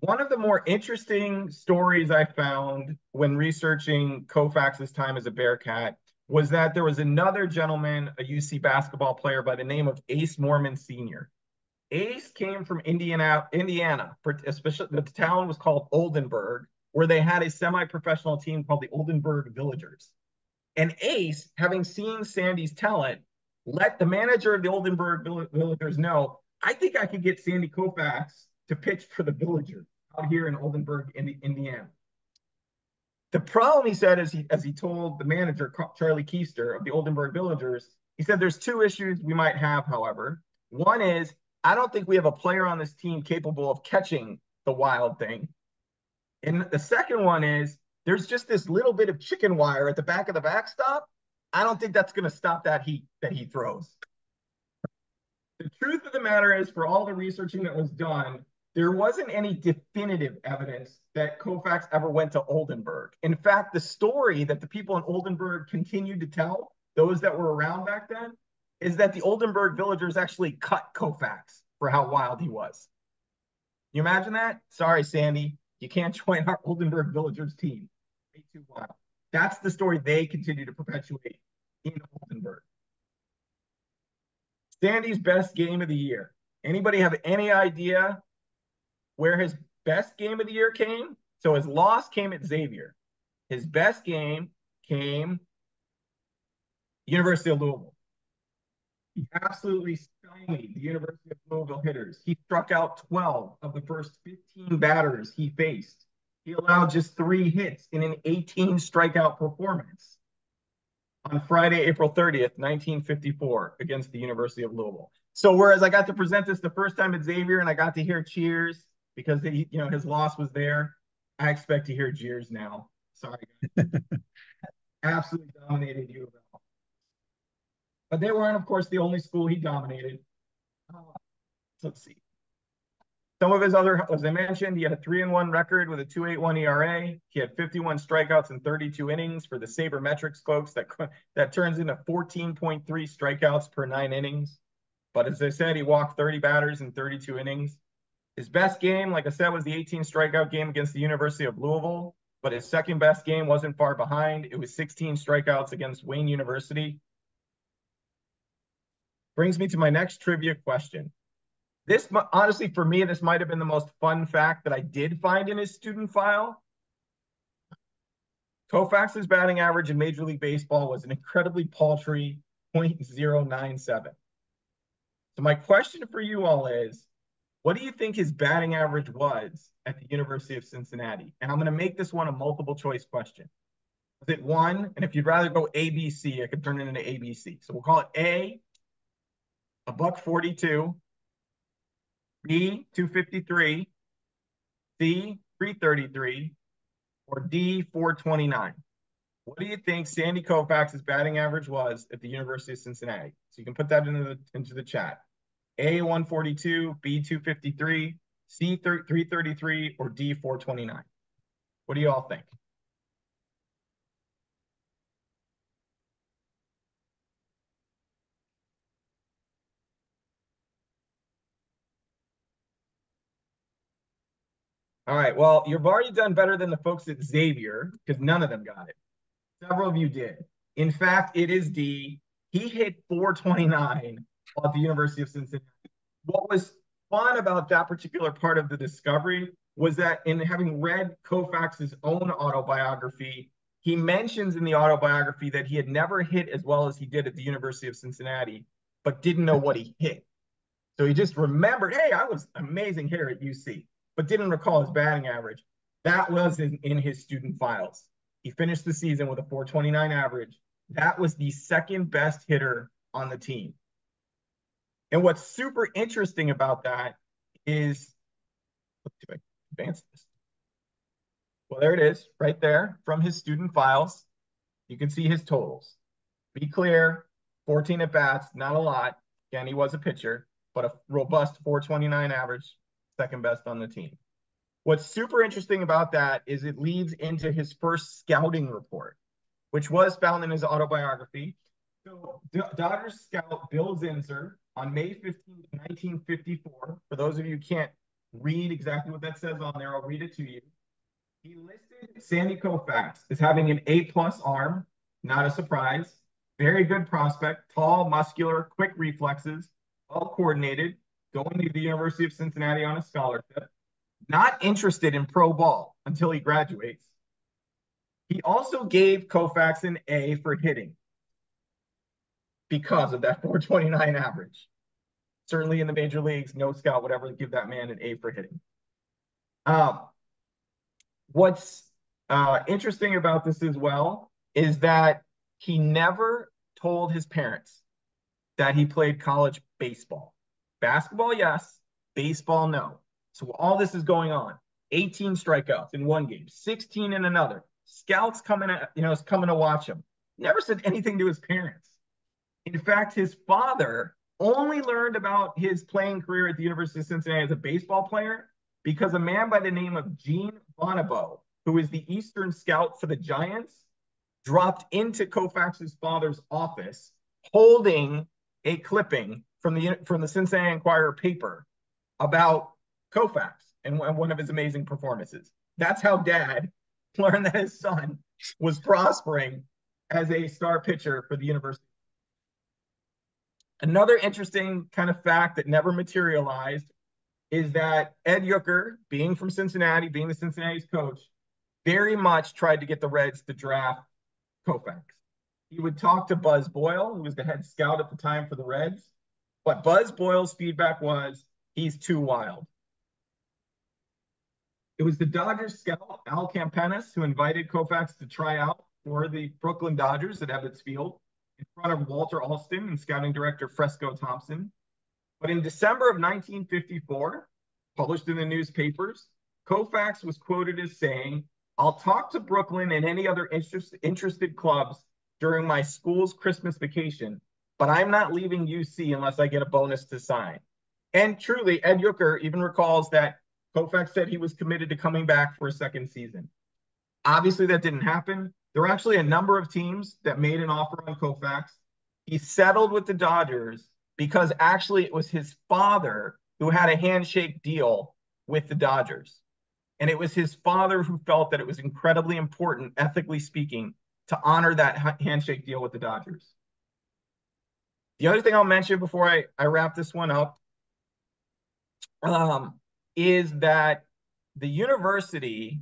One of the more interesting stories I found when researching Koufax's time as a Bearcat was that there was another gentleman, a UC basketball player by the name of Ace Mormon Sr. Ace came from Indiana, especially the town was called Oldenburg, where they had a semi-professional team called the Oldenburg Villagers. And Ace, having seen Sandy's talent, let the manager of the Oldenburg Villagers know, I think I could get Sandy Koufax to pitch for the Villagers out here in Oldenburg, Indiana. The problem, he said, as he told the manager, Charlie Keister of the Oldenburg Villagers, he said, there's two issues we might have, however. One is, I don't think we have a player on this team capable of catching the wild thing. And the second one is, there's just this little bit of chicken wire at the back of the backstop. I don't think that's going to stop that heat that he throws. The truth of the matter is, for all the researching that was done, there wasn't any definitive evidence that Koufax ever went to Oldenburg. In fact, the story that the people in Oldenburg continued to tell, those that were around back then, is that the Oldenburg Villagers actually cut Koufax for how wild he was. You imagine that? Sorry, Sandy, you can't join our Oldenburg Villagers team. Way too wild. That's the story they continue to perpetuate in Oldenburg. Sandy's best game of the year. Anybody have any idea where his best game of the year came? So his loss came at Xavier. His best game came University of Louisville. He absolutely stymied the University of Louisville hitters. He struck out 12 of the first 15 batters he faced. He allowed just 3 hits in an 18 strikeout performance on Friday, April 30th, 1954, against the University of Louisville. So whereas I got to present this the first time at Xavier and I got to hear cheers because his loss was there, I expect to hear jeers now. Sorry, guys. Absolutely dominated U of L. But they weren't, of course, the only school he dominated. Let's see. Some of his other, as I mentioned, he had a 3-1 record with a 2.81 ERA. He had 51 strikeouts in 32 innings for the sabermetrics folks. That turns into 14.3 strikeouts per 9 innings. But as I said, he walked 30 batters in 32 innings. His best game, like I said, was the 18 strikeout game against the University of Louisville. But his second best game wasn't far behind. It was 16 strikeouts against Wayne University. Brings me to my next trivia question. This, honestly, for me, this might have been the most fun fact that I did find in his student file. Koufax's batting average in Major League Baseball was an incredibly paltry 0.097. So my question for you all is, what do you think his batting average was at the University of Cincinnati? And I'm going to make this one a multiple choice question. Was it 1? And if you'd rather go ABC, I could turn it into ABC. So we'll call it A, $142, B, 253, C, 333, or D, 429. What do you think Sandy Koufax's batting average was at the University of Cincinnati? So you can put that into the chat. A, 142, B, 253, C, 333, or D, 429. What do you all think? All right, well, you've already done better than the folks at Xavier because none of them got it. Several of you did. In fact, it is D. He hit 429 at the University of Cincinnati. What was fun about that particular part of the discovery was that in having read Koufax's own autobiography, he mentions in the autobiography that he had never hit as well as he did at the University of Cincinnati, but didn't know what he hit. So he just remembered, hey, I was an amazing hitter at UC, but didn't recall his batting average. That was in his student files. He finished the season with a 429 average. That was the second best hitter on the team. And what's super interesting about that is, let's see if I can advance this. Well, there it is, right there from his student files. You can see his totals. Be clear, 14 at bats, not a lot. Again, he was a pitcher, but a robust 429 average, second best on the team. What's super interesting about that is it leads into his first scouting report, which was found in his autobiography. So Dodgers scout Bill Zinser on May 15, 1954. For those of you who can't read exactly what that says on there. I'll read it to you. He listed Sandy Koufax as having an A-plus arm, not a surprise. Very good prospect, tall, muscular, quick reflexes, well coordinated, going to the University of Cincinnati on a scholarship. Not interested in pro ball until he graduates. He also gave Koufax an A for hitting because of that 429 average. Certainly in the major leagues, no scout would ever give that man an A for hitting. What's interesting about this as well is that he never told his parents that he played college baseball. Basketball, yes. Baseball, no. So all this is going on. 18 strikeouts in one game, 16 in another. Scouts coming to watch him. Never said anything to his parents. In fact, his father only learned about his playing career at the University of Cincinnati as a baseball player because a man by the name of Gene Bonobo, who is the Eastern scout for the Giants, dropped into Koufax's father's office holding a clipping from the Cincinnati Enquirer paper about Koufax and one of his amazing performances. That's how Dad learned that his son was prospering as a star pitcher for the university. Another interesting kind of fact that never materialized is that Ed Uecker, being from Cincinnati, being the Cincinnati's coach, very much tried to get the Reds to draft Koufax. He would talk to Buzz Boyle, who was the head scout at the time for the Reds, but Buzz Boyle's feedback was, he's too wild. It was the Dodgers scout, Al Campanis, who invited Koufax to try out for the Brooklyn Dodgers at Ebbets Field in front of Walter Alston and scouting director Fresco Thompson. But in December of 1954, published in the newspapers, Koufax was quoted as saying, "I'll talk to Brooklyn and any other interested clubs during my school's Christmas vacation, but I'm not leaving UC unless I get a bonus to sign." And truly, Ed Uecker even recalls that Koufax said he was committed to coming back for a second season. Obviously, that didn't happen. There were actually a number of teams that made an offer on Koufax. He settled with the Dodgers because actually it was his father who had a handshake deal with the Dodgers. And it was his father who felt that it was incredibly important, ethically speaking, to honor that handshake deal with the Dodgers. The other thing I'll mention before I wrap this one up is that the university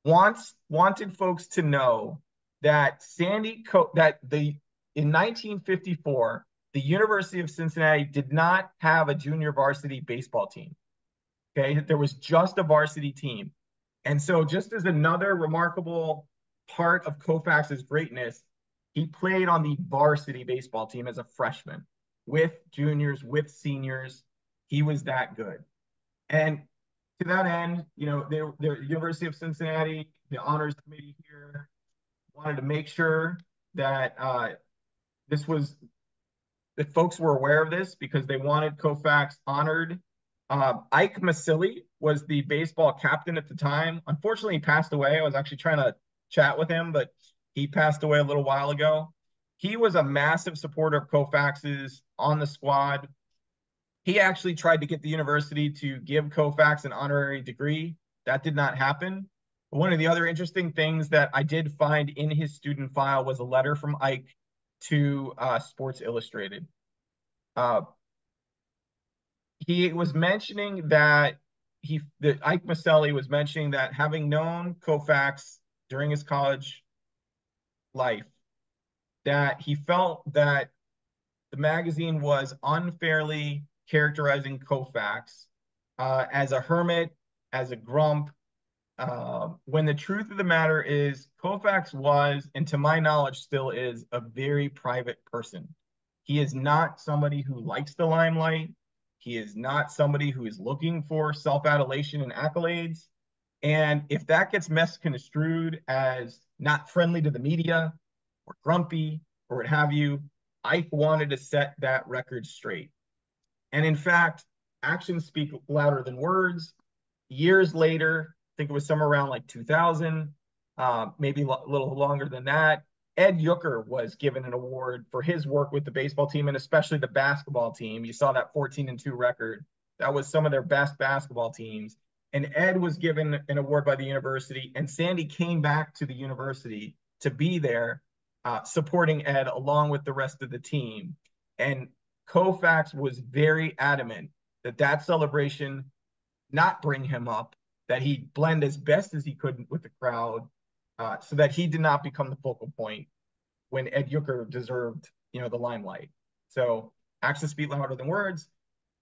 wanted folks to know that in 1954, the University of Cincinnati did not have a junior varsity baseball team. Okay, there was just a varsity team. And so just as another remarkable part of Koufax's greatness, he played on the varsity baseball team as a freshman with juniors, with seniors. He was that good. And to that end, the University of Cincinnati, the honors committee here, wanted to make sure that that folks were aware of this because they wanted Koufax honored. Ike Masilli was the baseball captain at the time. Unfortunately, he passed away. I was actually trying to chat with him, but he passed away a little while ago. He was a massive supporter of Koufax's on the squad. He actually tried to get the university to give Koufax an honorary degree. That did not happen. But one of the other interesting things that I did find in his student file was a letter from Ike to Sports Illustrated. He was mentioning that Ike Maselli was mentioning that having known Koufax during his college life, that he felt that the magazine was unfairly characterizing Koufax as a hermit, as a grump, when the truth of the matter is Koufax was, and to my knowledge still is, a very private person. He is not somebody who likes the limelight. He is not somebody who is looking for self-adulation and accolades. And if that gets misconstrued as not friendly to the media or grumpy or what have you, Ike wanted to set that record straight. And in fact, actions speak louder than words. Years later, I think it was somewhere around like 2000, maybe a little longer than that, Ed Uecker was given an award for his work with the baseball team and especially the basketball team. You saw that 14-2 record. That was some of their best basketball teams. And Ed was given an award by the university, and Sandy came back to the university to be there, supporting Ed along with the rest of the team. And Koufax was very adamant that that celebration not bring him up, that he blend as best as he could with the crowd, so that he did not become the focal point when Ed Uecker deserved, the limelight. So actions speak louder than words.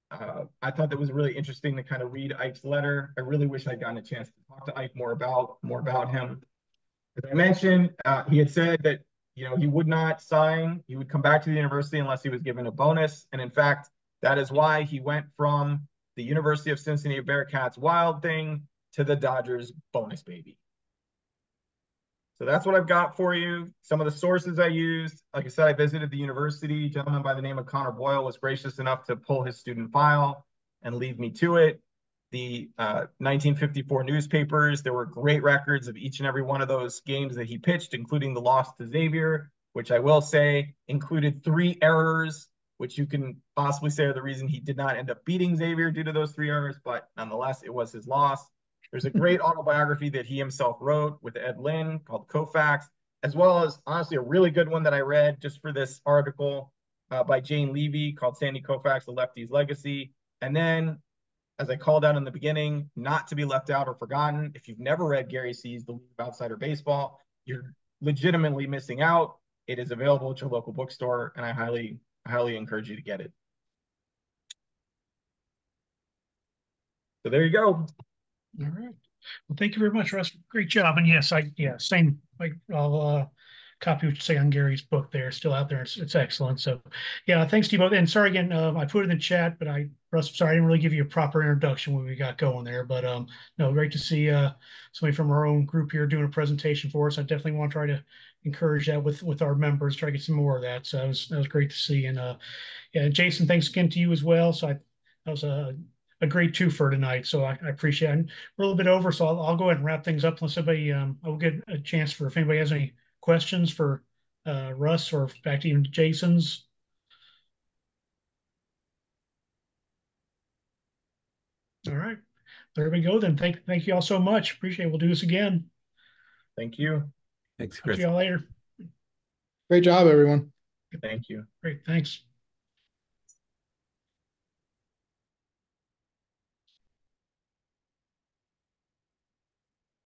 I thought that was really interesting to kind of read Ike's letter. I really wish I'd gotten a chance to talk to Ike more about him. As I mentioned, he had said that he would not sign. He would come back to the university unless he was given a bonus. And in fact, that is why he went from the University of Cincinnati Bearcats wild thing to the Dodgers bonus baby. So that's what I've got for you. Some of the sources I used, like I said, I visited the university. A gentleman by the name of Connor Boyle was gracious enough to pull his student file and lead me to it. The 1954 newspapers, there were great records of each and every one of those games that he pitched, including the loss to Xavier, which I will say included 3 errors, which you can possibly say are the reason he did not end up beating Xavier due to those 3 errors, but nonetheless, it was his loss. There's a great autobiography that he himself wrote with Ed Lynn called Koufax, as well as, honestly, a really good one that I read just for this article by Jane Levy called Sandy Koufax, The Lefty's Legacy. And then, as I called out in the beginning, not to be left out or forgotten, if you've never read Gary C's The League of Outsider Baseball, you're legitimately missing out. It is available at your local bookstore, and I highly encourage you to get it. So there you go. All right. Well, thank you very much, Russ. Great job. And yes, same. I'll copy what you say on Gary's book there. Still out there. It's excellent. So yeah, thanks to you both. And sorry again, I put it in the chat, but Russ, sorry, I didn't really give you a proper introduction when we got going there. But no, great to see somebody from our own group here doing a presentation for us. I definitely want to try to encourage that with our members, try to get some more of that. So that was great to see. And yeah, Jason, thanks again to you as well. So that was a great twofer tonight, so I appreciate it. We're a little bit over, so I'll go ahead and wrap things up unless anybody, I will get a chance for if anybody has any questions for Russ or back to even Jason's. All right, there we go then. Thank you all so much. Appreciate it. We'll do this again. Thank you. Thanks, Talk Chris. to y'all later. Great job, everyone. Thank you. Great, thanks.